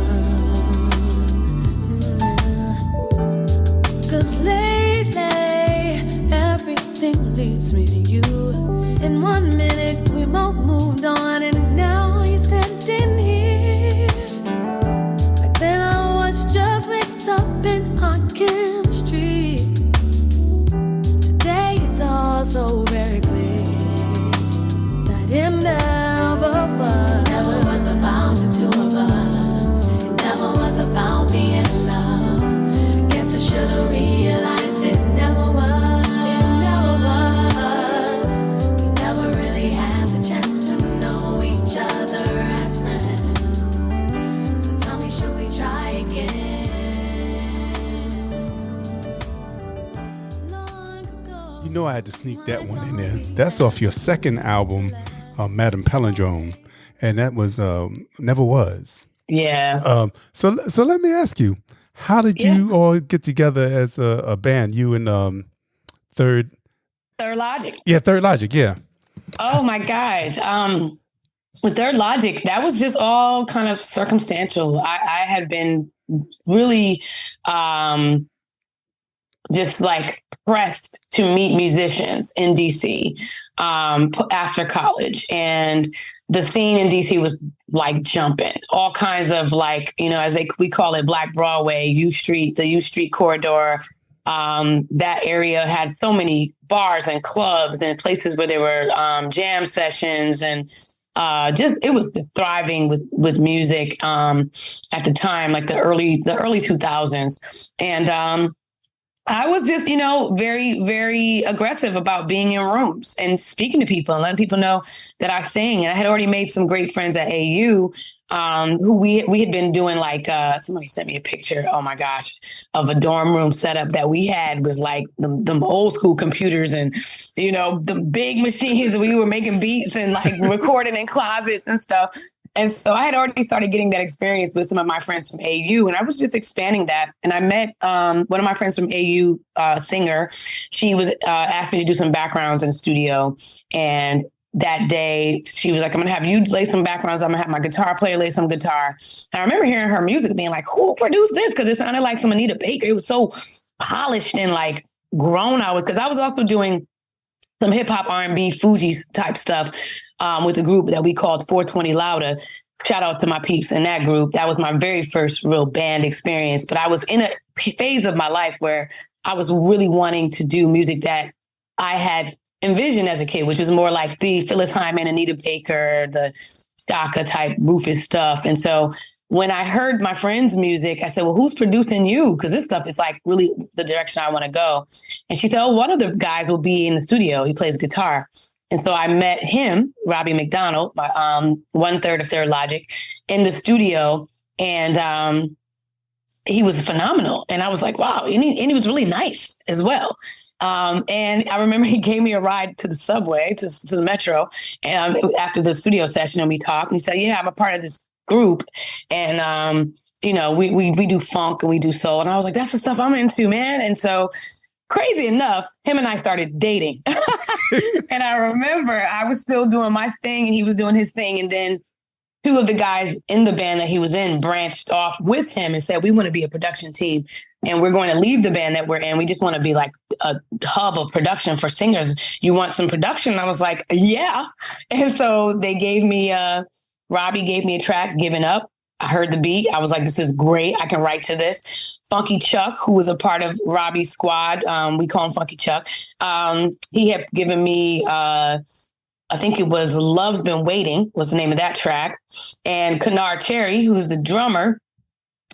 'Cause lately, everything leads me to you. In 1 minute, we both moved on, and now you're standing here. Back then, I was just mixed up in our chemistry. Today, it's all so very clear that it never was about the two of us. It never was about being in love. Should've realized it never was. We never really had the chance to know each other as friends. So tell me, should we try again? You know, I had to sneak that one in there. That's off your second album, Madam Palindrome, and that was Never Was. Yeah. So let me ask you, how did you all get together as a band? You and Third Logic. Yeah, Third Logic. Yeah. Oh my gosh. With Third Logic, that was just all kind of circumstantial. I had been really just like pressed to meet musicians in DC after college, and the scene in DC was like jumping. All kinds of like, you know, we call it Black Broadway, U Street, the U Street corridor. That area had so many bars and clubs and places where there were jam sessions, and it was thriving with music at the time, like the early 2000s. And I was just, you know, very, very aggressive about being in rooms and speaking to people and letting people know that I sing. And I had already made some great friends at AU who we had been doing like, somebody sent me a picture, oh my gosh, of a dorm room setup that we had was like them old school computers and, you know, the big machines. We were making beats and like recording in closets and stuff. And so I had already started getting that experience with some of my friends from AU, and I was just expanding that. And I met one of my friends from AU, singer. She was asked me to do some backgrounds in the studio. And that day, she was like, I'm going to have you lay some backgrounds. I'm going to have my guitar player lay some guitar. And I remember hearing her music being like, who produced this? Because it sounded like some Anita Baker. It was so polished and like grown. Because I was also doing some hip hop, R&B, Fuji type stuff with a group that we called 420 Louder. Shout out to my peeps in that group. That was my very first real band experience. But I was in a phase of my life where I was really wanting to do music that I had envisioned as a kid, which was more like the Phyllis Hyman, Anita Baker, the Chaka type Rufus stuff. And so when I heard my friend's music, I said, well, who's producing you? Because this stuff is like really the direction I want to go. And she said, oh, one of the guys will be in the studio. He plays guitar. And so I met him, Robbie McDonald, 1/3 of Third Logic, in the studio. And he was phenomenal. And I was like, wow. And he was really nice as well. And I remember he gave me a ride to the subway, to the metro. And after the studio session, and we talked, and he said, yeah, I'm a part of this group. And, you know, we do funk and we do soul. And I was like, that's the stuff I'm into, man. And so crazy enough, him and I started dating. And I remember I was still doing my thing and he was doing his thing. And then two of the guys in the band that he was in branched off with him and said, we want to be a production team and we're going to leave the band that we're in. We just want to be like a hub of production for singers. You want some production? And I was like, yeah. And so they gave me, Robbie gave me a track, Giving Up. I heard the beat. I was like, this is great. I can write to this. Funky Chuck, who was a part of Robbie's squad, we call him Funky Chuck. He had given me, I think it was Love's Been Waiting was the name of that track. And Kennard Cherry, who's the drummer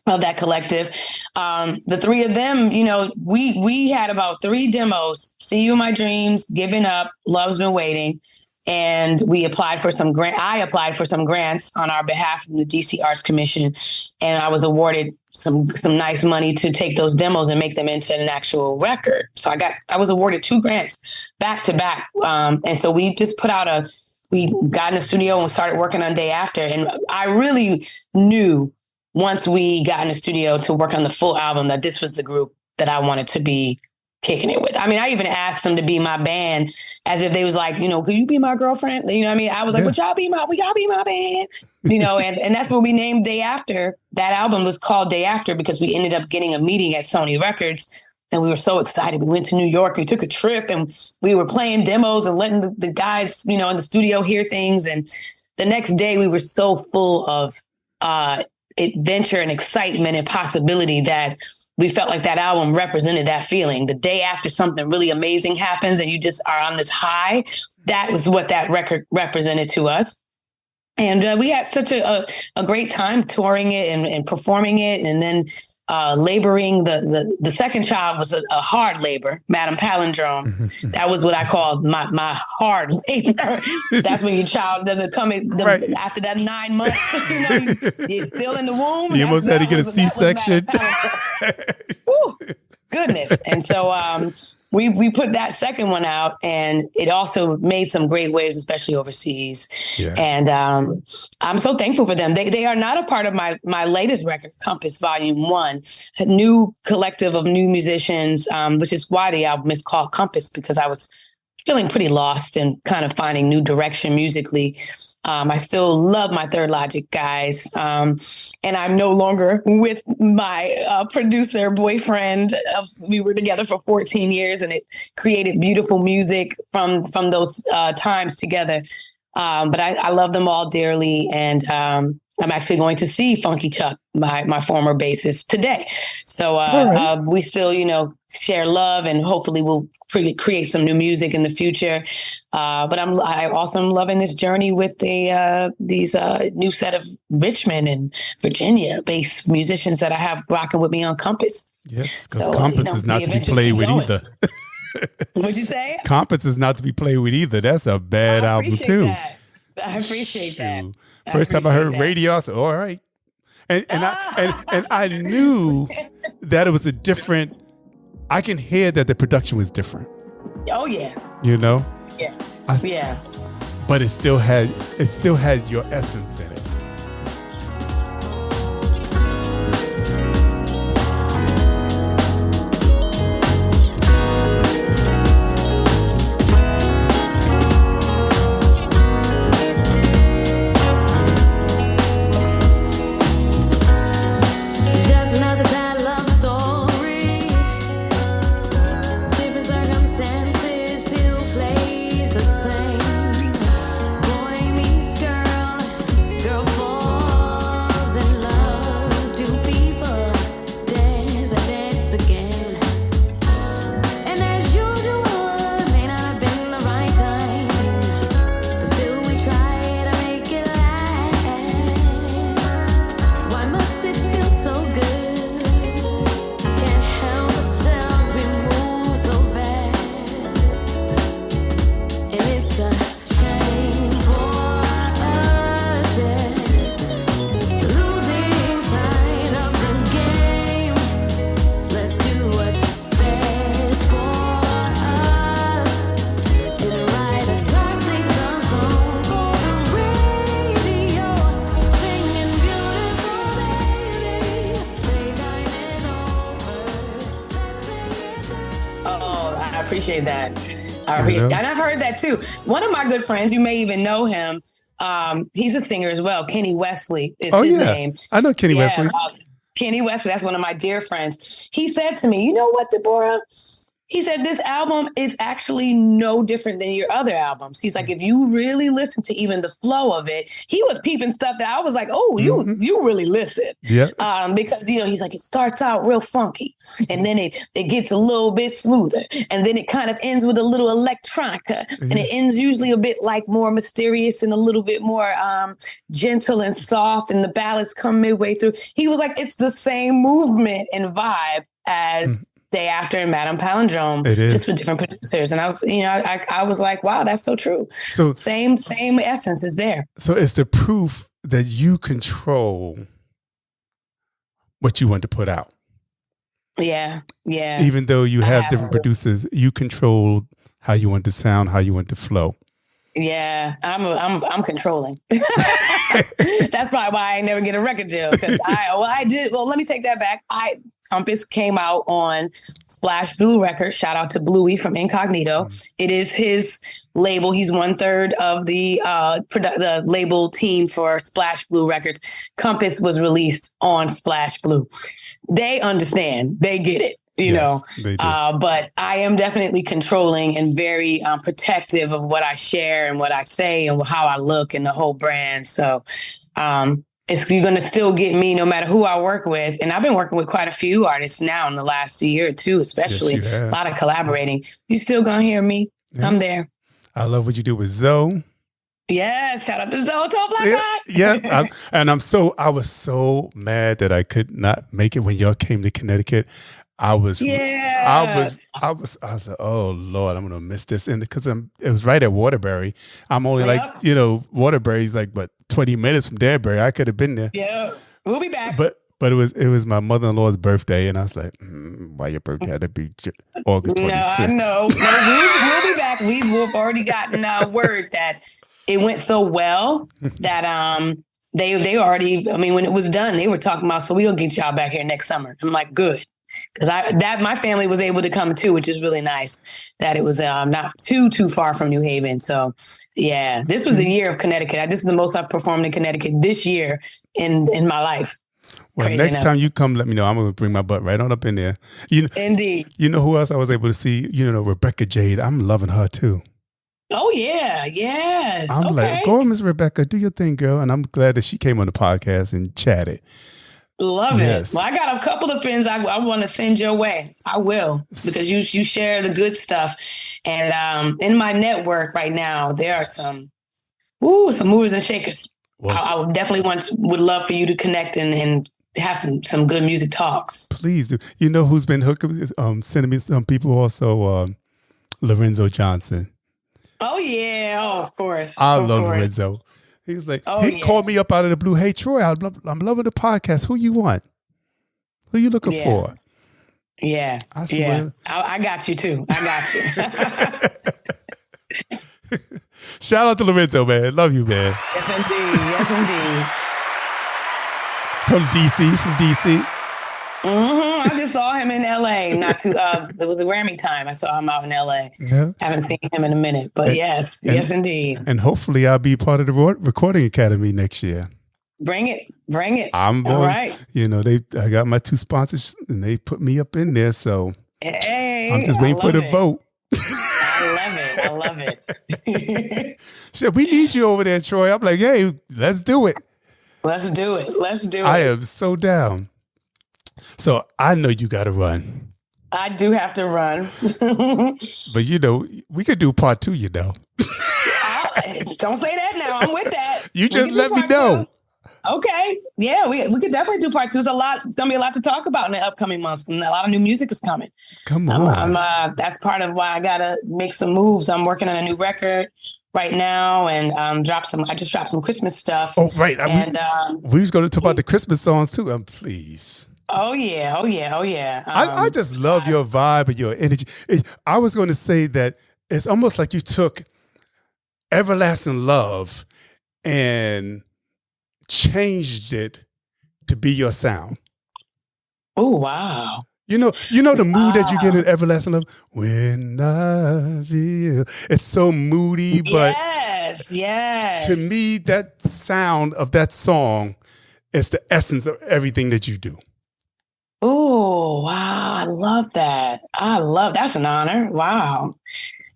of that collective. The three of them, you know, we had about 3 demos, See You in My Dreams, Giving Up, Love's Been Waiting. And we applied for some I applied for some grants on our behalf from the DC Arts Commission. And I was awarded some nice money to take those demos and make them into an actual record. So I was awarded 2 grants back to back. And so we just we got in the studio and started working on Day After. And I really knew once we got in the studio to work on the full album that this was the group that I wanted to be kicking it with. I mean, I even asked them to be my band as if they was like, you know, could you be my girlfriend? You know what I mean? I was like, well, y'all be my band, you know, and that's what we named Day After. That album was called Day After because we ended up getting a meeting at Sony Records and we were so excited. We went to New York, we took a trip and we were playing demos and letting the guys, you know, in the studio hear things. And the next day we were so full of adventure and excitement and possibility that we felt like that album represented that feeling. The day after something really amazing happens and you just are on this high, that was what that record represented to us. And we had such a great time touring it and performing it. And then laboring, the second child was a hard labor, Madam Palindrome. That was what I called my hard labor. That's when your child doesn't come in after that 9 months. You know, you're still in the womb. You almost had to get a C-section. Goodness. And so we put that second one out and it also made some great waves, especially overseas. Yes. And I'm so thankful for them. They are not a part of my latest record, Compass Volume 1, a new collective of new musicians, which is why the album is called Compass, because I was feeling pretty lost and kind of finding new direction musically. I still love my Third Logic guys. And I'm no longer with my producer boyfriend. We were together for 14 years and it created beautiful music from those times together. But I love them all dearly. And I'm actually going to see Funky Chuck, my former bassist, today. So we still, you know, share love and hopefully we'll create some new music in the future. But I also am loving this journey with these new set of Richmond and Virginia-based musicians that I have rocking with me on Compass. Yes, because Compass is not to be played with either. What'd you say? Compass is not to be played with either. That's a bad album too. I appreciate that. First time I heard radio, I said, all right. And I knew that it was a different, I can hear that the production was different. Oh yeah. You know? Yeah. Yeah. But it still had your essence in it. Appreciate that. And I've heard that too. One of my good friends, you may even know him. He's a singer as well. Kenny Wesley is his name. I know Kenny Wesley. Kenny Wesley, that's one of my dear friends. He said to me, you know what, Debórah? He said, this album is actually no different than your other albums. He's like, if you really listen to even the flow of it, he was peeping stuff that I was like, oh, you really listen. Yeah. Because, he's like, it starts out real funky and then it gets a little bit smoother and then it kind of ends with a little electronica and it ends usually a bit like more mysterious and a little bit more gentle and soft and the ballads come midway through. He was like, it's the same movement and vibe as Day After and Madame Palindrome, just with different producers. And I was, I was like, wow, that's so true. So same essence is there. So it's the proof that you control what you want to put out. Yeah. Yeah. Even though you have different producers, you control how you want to sound, how you want to flow. Yeah, I'm controlling. That's probably why I never get a record deal. Because let me take that back. Compass came out on Splash Blue Records. Shout out to Bluey from Incognito. It is his label. He's 1/3 of the label team for Splash Blue Records. Compass was released on Splash Blue. They understand. They get it. They do. But I am definitely controlling and very protective of what I share and what I say and how I look and the whole brand. So you're going to still get me no matter who I work with. And I've been working with quite a few artists now in the last year or two, especially a lot of collaborating. You still going to hear me. Yeah. I'm there. I love what you do with Zoe. Yes, shout out to Zoe, Top Black Guy. Yeah, I was so mad that I could not make it when y'all came to Connecticut. I was like, oh Lord, I'm gonna miss this, and because it was right at Waterbury. I'm only Waterbury's like 20 minutes from Danbury. I could have been there. Yeah, we'll be back. But it was my mother-in-law's birthday, and I was like, why your birthday had to be August 26th? No, we'll be back. We've already gotten word that it went so well that they already. I mean, when it was done, they were talking about, so we'll get y'all back here next summer. I'm like, good. Because my family was able to come too, which is really nice that it was not too far from New Haven. So yeah, this was the year of Connecticut. This is the most I've performed in Connecticut this year in my life. Well, next time you come, let me know. I'm going to bring my butt right on up in there. Indeed. You know who else I was able to see? Rebecca Jade. I'm loving her too. Oh yeah, yes. I'm like, go on, Miss Rebecca, do your thing, girl. And I'm glad that she came on the podcast and chatted. Love it. Well, I got a couple of friends I want to send your way. I will, because you share the good stuff. And in my network right now, there are some movers and shakers. Well, I would definitely would love for you to connect and have some good music talks. Please do. You know who's been sending me some people also? Lorenzo Johnson. Oh yeah, of course. I love Lorenzo. He's like, he called me up out of the blue. Hey Troy, I'm loving the podcast. Who you want? Who you looking for? Yeah, I swear. I got you too. I got you. Shout out to Lorenzo, man. Love you, man. Yes, indeed. Yes, indeed. From DC. I just saw him in LA. Not too. It was a Grammy time. I saw him out in LA. Yeah. Haven't seen him in a minute, but yes, indeed. And hopefully, I'll be part of the Recording Academy next year. Bring it. I'm all right. You know, I got my 2 sponsors, and they put me up in there. So I'm just waiting for the vote. I love it. She said, "We need you over there, Troy." I'm like, "Hey, let's do it. Let's do it. I am so down. So I know you got to run. I do have to run. But you know, we could do part 2, you know. Don't say that now. I'm with that. You just let me know. 2. Okay. Yeah, we could definitely do part 2. There's gonna be a lot to talk about in the upcoming months, and a lot of new music is coming. Come on. That's part of why I gotta make some moves. I'm working on a new record right now, and I just dropped some Christmas stuff. Oh, right. We was going to talk about the Christmas songs too. Please. Oh yeah. I just love your vibe and your energy. I was going to say that it's almost like you took Everlasting Love and changed it to be your sound. Oh wow. You know the mood that you get in Everlasting Love? When I feel. It's so moody, but yes. To me, that sound of that song is the essence of everything that you do. Oh, wow. I love that. That's an honor. Wow.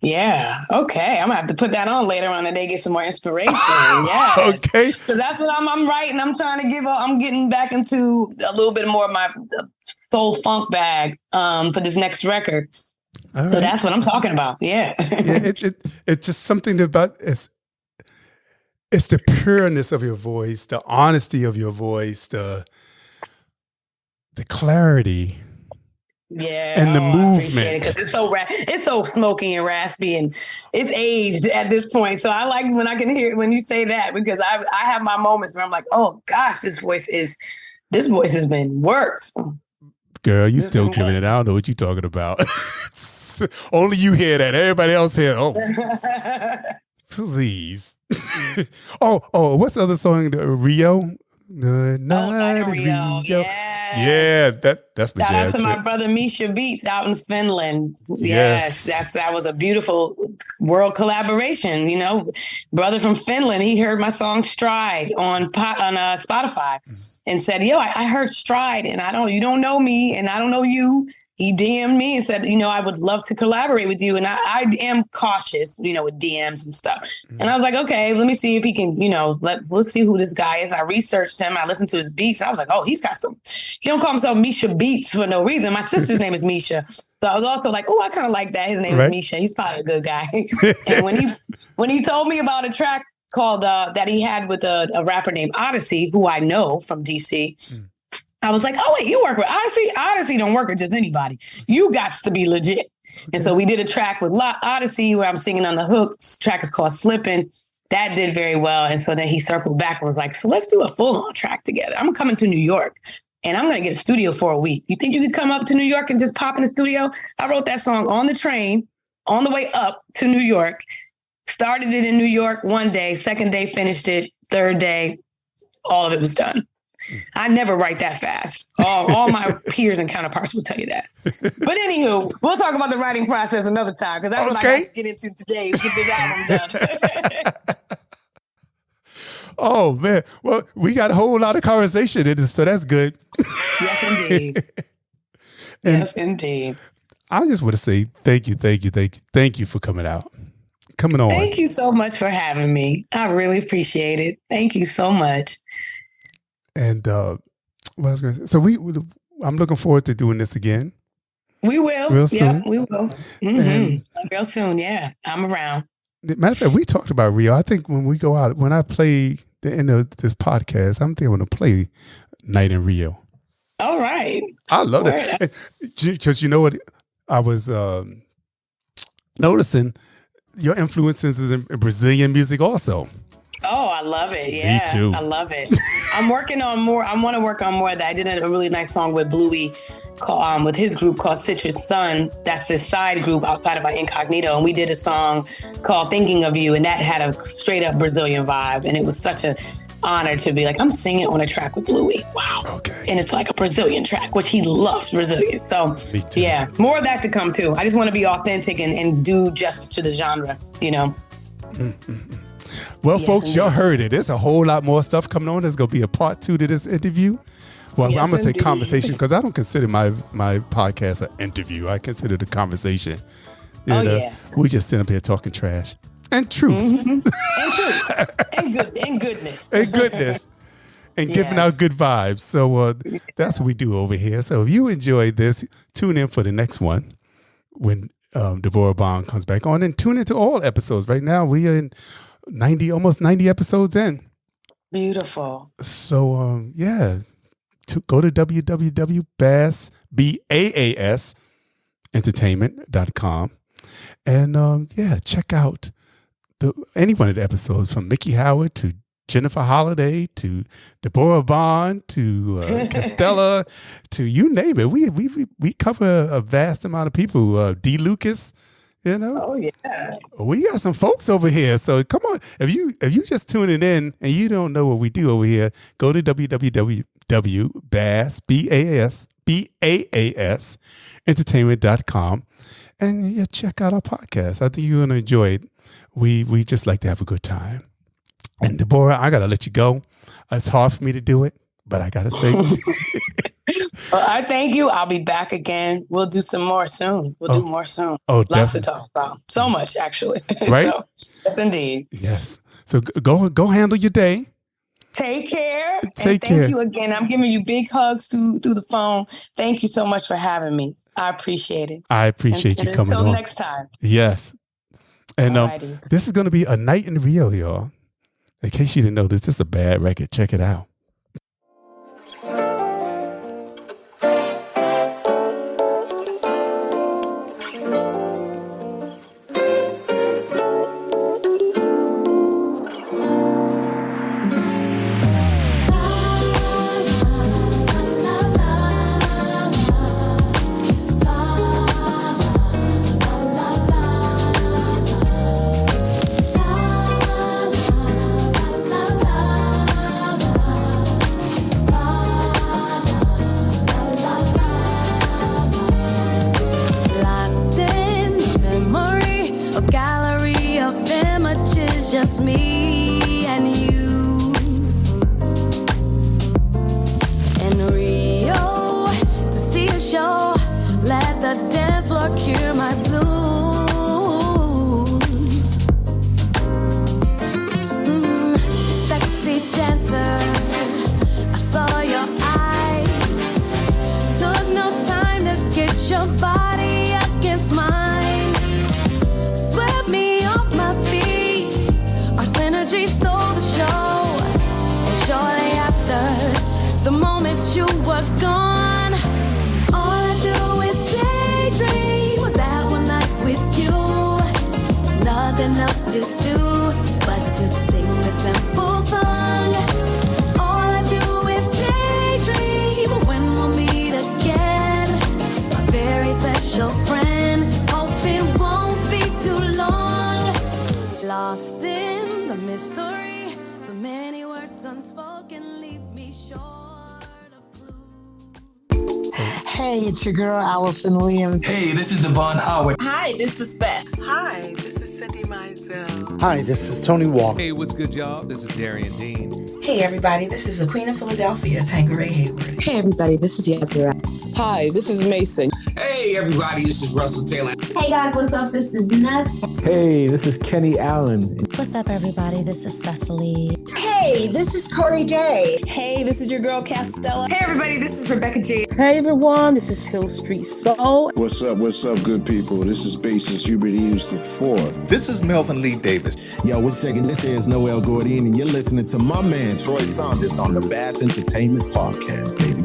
Yeah. Okay. I'm gonna have to put that on later on today, get some more inspiration. Yes. Okay. Because that's what I'm writing. I'm trying to I'm getting back into a little bit more of my soul funk bag for this next record. All right. So that's what I'm talking about. Yeah. It's just something about it's the pureness of your voice, the honesty of your voice, the clarity. Yeah, and the movement. It's so smoky and raspy, and it's aged at this point. So I like when I can hear when you say that, because I have my moments where I'm like, oh gosh, this voice has been worked. Girl, you still giving it. I don't know what you're talking about. Only you hear that. Everybody else hear. Oh, please. oh, what's the other song? Rio. Good night, Rio. Yeah, that's my jazz. Shout out to my brother Misha Beats out in Finland. Yes, that was a beautiful world collaboration. You know, brother from Finland, he heard my song Stride on Spotify and said, "Yo, I heard Stride, and you don't know me, and I don't know you." He DM'd me and said, I would love to collaborate with you. And I am cautious, with DMs and stuff. Mm-hmm. And I was like, okay, let me see if he can, let's see who this guy is. I researched him. I listened to his beats. I was like, oh, he's got he don't call himself Misha Beats for no reason. My sister's name is Misha. So I was also like, oh, I kind of like that. His name is Misha. He's probably a good guy. And when he told me about a track called, that he had with a rapper named Odyssey, who I know from DC, I was like, oh, wait, you work with Odyssey? Odyssey don't work with just anybody. You got to be legit. Okay. And so we did a track with Odyssey where I'm singing on the hook. This track is called Slippin'. That did very well. And so then he circled back and was like, so let's do a full-on track together. I'm coming to New York, and I'm going to get a studio for a week. You think you could come up to New York and just pop in the studio? I wrote that song on the train on the way up to New York. Started it in New York one day. Second day, finished it. Third day, all of it was done. I never write that fast. All my peers and counterparts will tell you that. But anywho, we'll talk about the writing process another time, because that's what I got to get into today. Get this album done. Oh man, well, we got a whole lot of conversation in this, so that's good. Yes, indeed. Yes, indeed. I just want to say thank you for coming on. Thank you so much for having me. I really appreciate it. Thank you so much. And what I was going to say, so I'm looking forward to doing this again. We will. Real soon. Yeah, we will. Mm-hmm. Real soon. Yeah, I'm around. Matter of fact, we talked about Rio. I think when we go out, when I play the end of this podcast, I'm thinking to play Night in Rio. All right. I love that. Because you know what? I was noticing your influences in Brazilian music also. Oh, I love it. Yeah, Me too. I love it. I'm working on more. I want to work on more of that. I did a really nice song with Bluey, with his group called Citrus Sun. That's this side group outside of our Incognito. And we did a song called Thinking of You. And that had a straight up Brazilian vibe. And it was such an honor to be like, I'm singing on a track with Bluey. Wow. Okay. And it's like a Brazilian track, which he loves Brazilian. So yeah, more of that to come too. I just want to be authentic and do justice to the genre, you know? Mm-hmm. Well, folks, y'all heard it. There's a whole lot more stuff coming on. There's going to be a part 2 to this interview. Well, I'm going to say conversation because I don't consider my podcast an interview. I consider it a conversation. We just sit up here talking trash and truth. Mm-hmm. And truth. And goodness. And goodness. And giving out good vibes. So that's what we do over here. So if you enjoyed this, tune in for the next one when Debórah Bond comes back on, and tune into all episodes. Right now, we are in almost 90 episodes in. Beautiful. So, go to www.bassentertainment.com and check out any one of the episodes from Mickey Howard to Jennifer Holliday to Debórah Bond to Castella to you name it. We cover a vast amount of people. D. Lucas, you know. Oh yeah. We got some folks over here. So come on, if you just tuning in and you don't know what we do over here, go to www.bassentertainment.com and check out our podcast. I think you're gonna enjoy it. We just like to have a good time. And Debórah, I got to let you go. It's hard for me to do it, but I got to say. Well, I thank you. I'll be back again. We'll do some more soon. We'll do more soon. Oh, lots to talk about. So much, actually. Right? So, yes, indeed. Yes. So go handle your day. Take care. Take care. Thank you again. I'm giving you big hugs through the phone. Thank you so much for having me. I appreciate it. I appreciate you coming on. Until next time. Yes. And this is going to be A Night in Rio, y'all. In case you didn't know this is a bad record. Check it out. Just me and you in Rio to see a show. Let the dance floor cure my blues. Sexy dancer, I saw your eyes. Took no time to get your body against mine. Swept me off my feet. Energy stole the show, and shortly after, the moment you were gone, all I do is daydream of that one night with you. Nothing else to do but to sing the simple song. All I do is daydream of when we'll meet again. My very special friend, hope it won't be too long. Lost in the mystery, so many words unspoken leave me short of clues. Hey, it's your girl Allison Williams. Hey, this is Devon Howard. Hi, this is Beth. Hi, this is Cindy Mizell. Hi, this is Tony Walker. Hey, what's good, y'all? This is Darian Dean. Hey, everybody, this is the Queen of Philadelphia, Tangeray Hayward. Hey, everybody, this is Yazira. Hi, this is Mason. Hey, everybody, this is Russell Taylor. Hey, guys, what's up? This is Ness. Hey, this is Kenny Allen. What's up, everybody? This is Cecily. Hey, this is Corey Day. Hey, this is your girl Castella. Hey, everybody, this is Rebecca J. Hey, everyone, this is Hill Street Soul. What's up, good people? This is Bassist Hubert Eves the Fourth. This is Melvin Lee Davis. Yo, what's second? This is Noel Gordian, and you're listening to my man Troy Saunders on the Bass Entertainment Podcast, baby.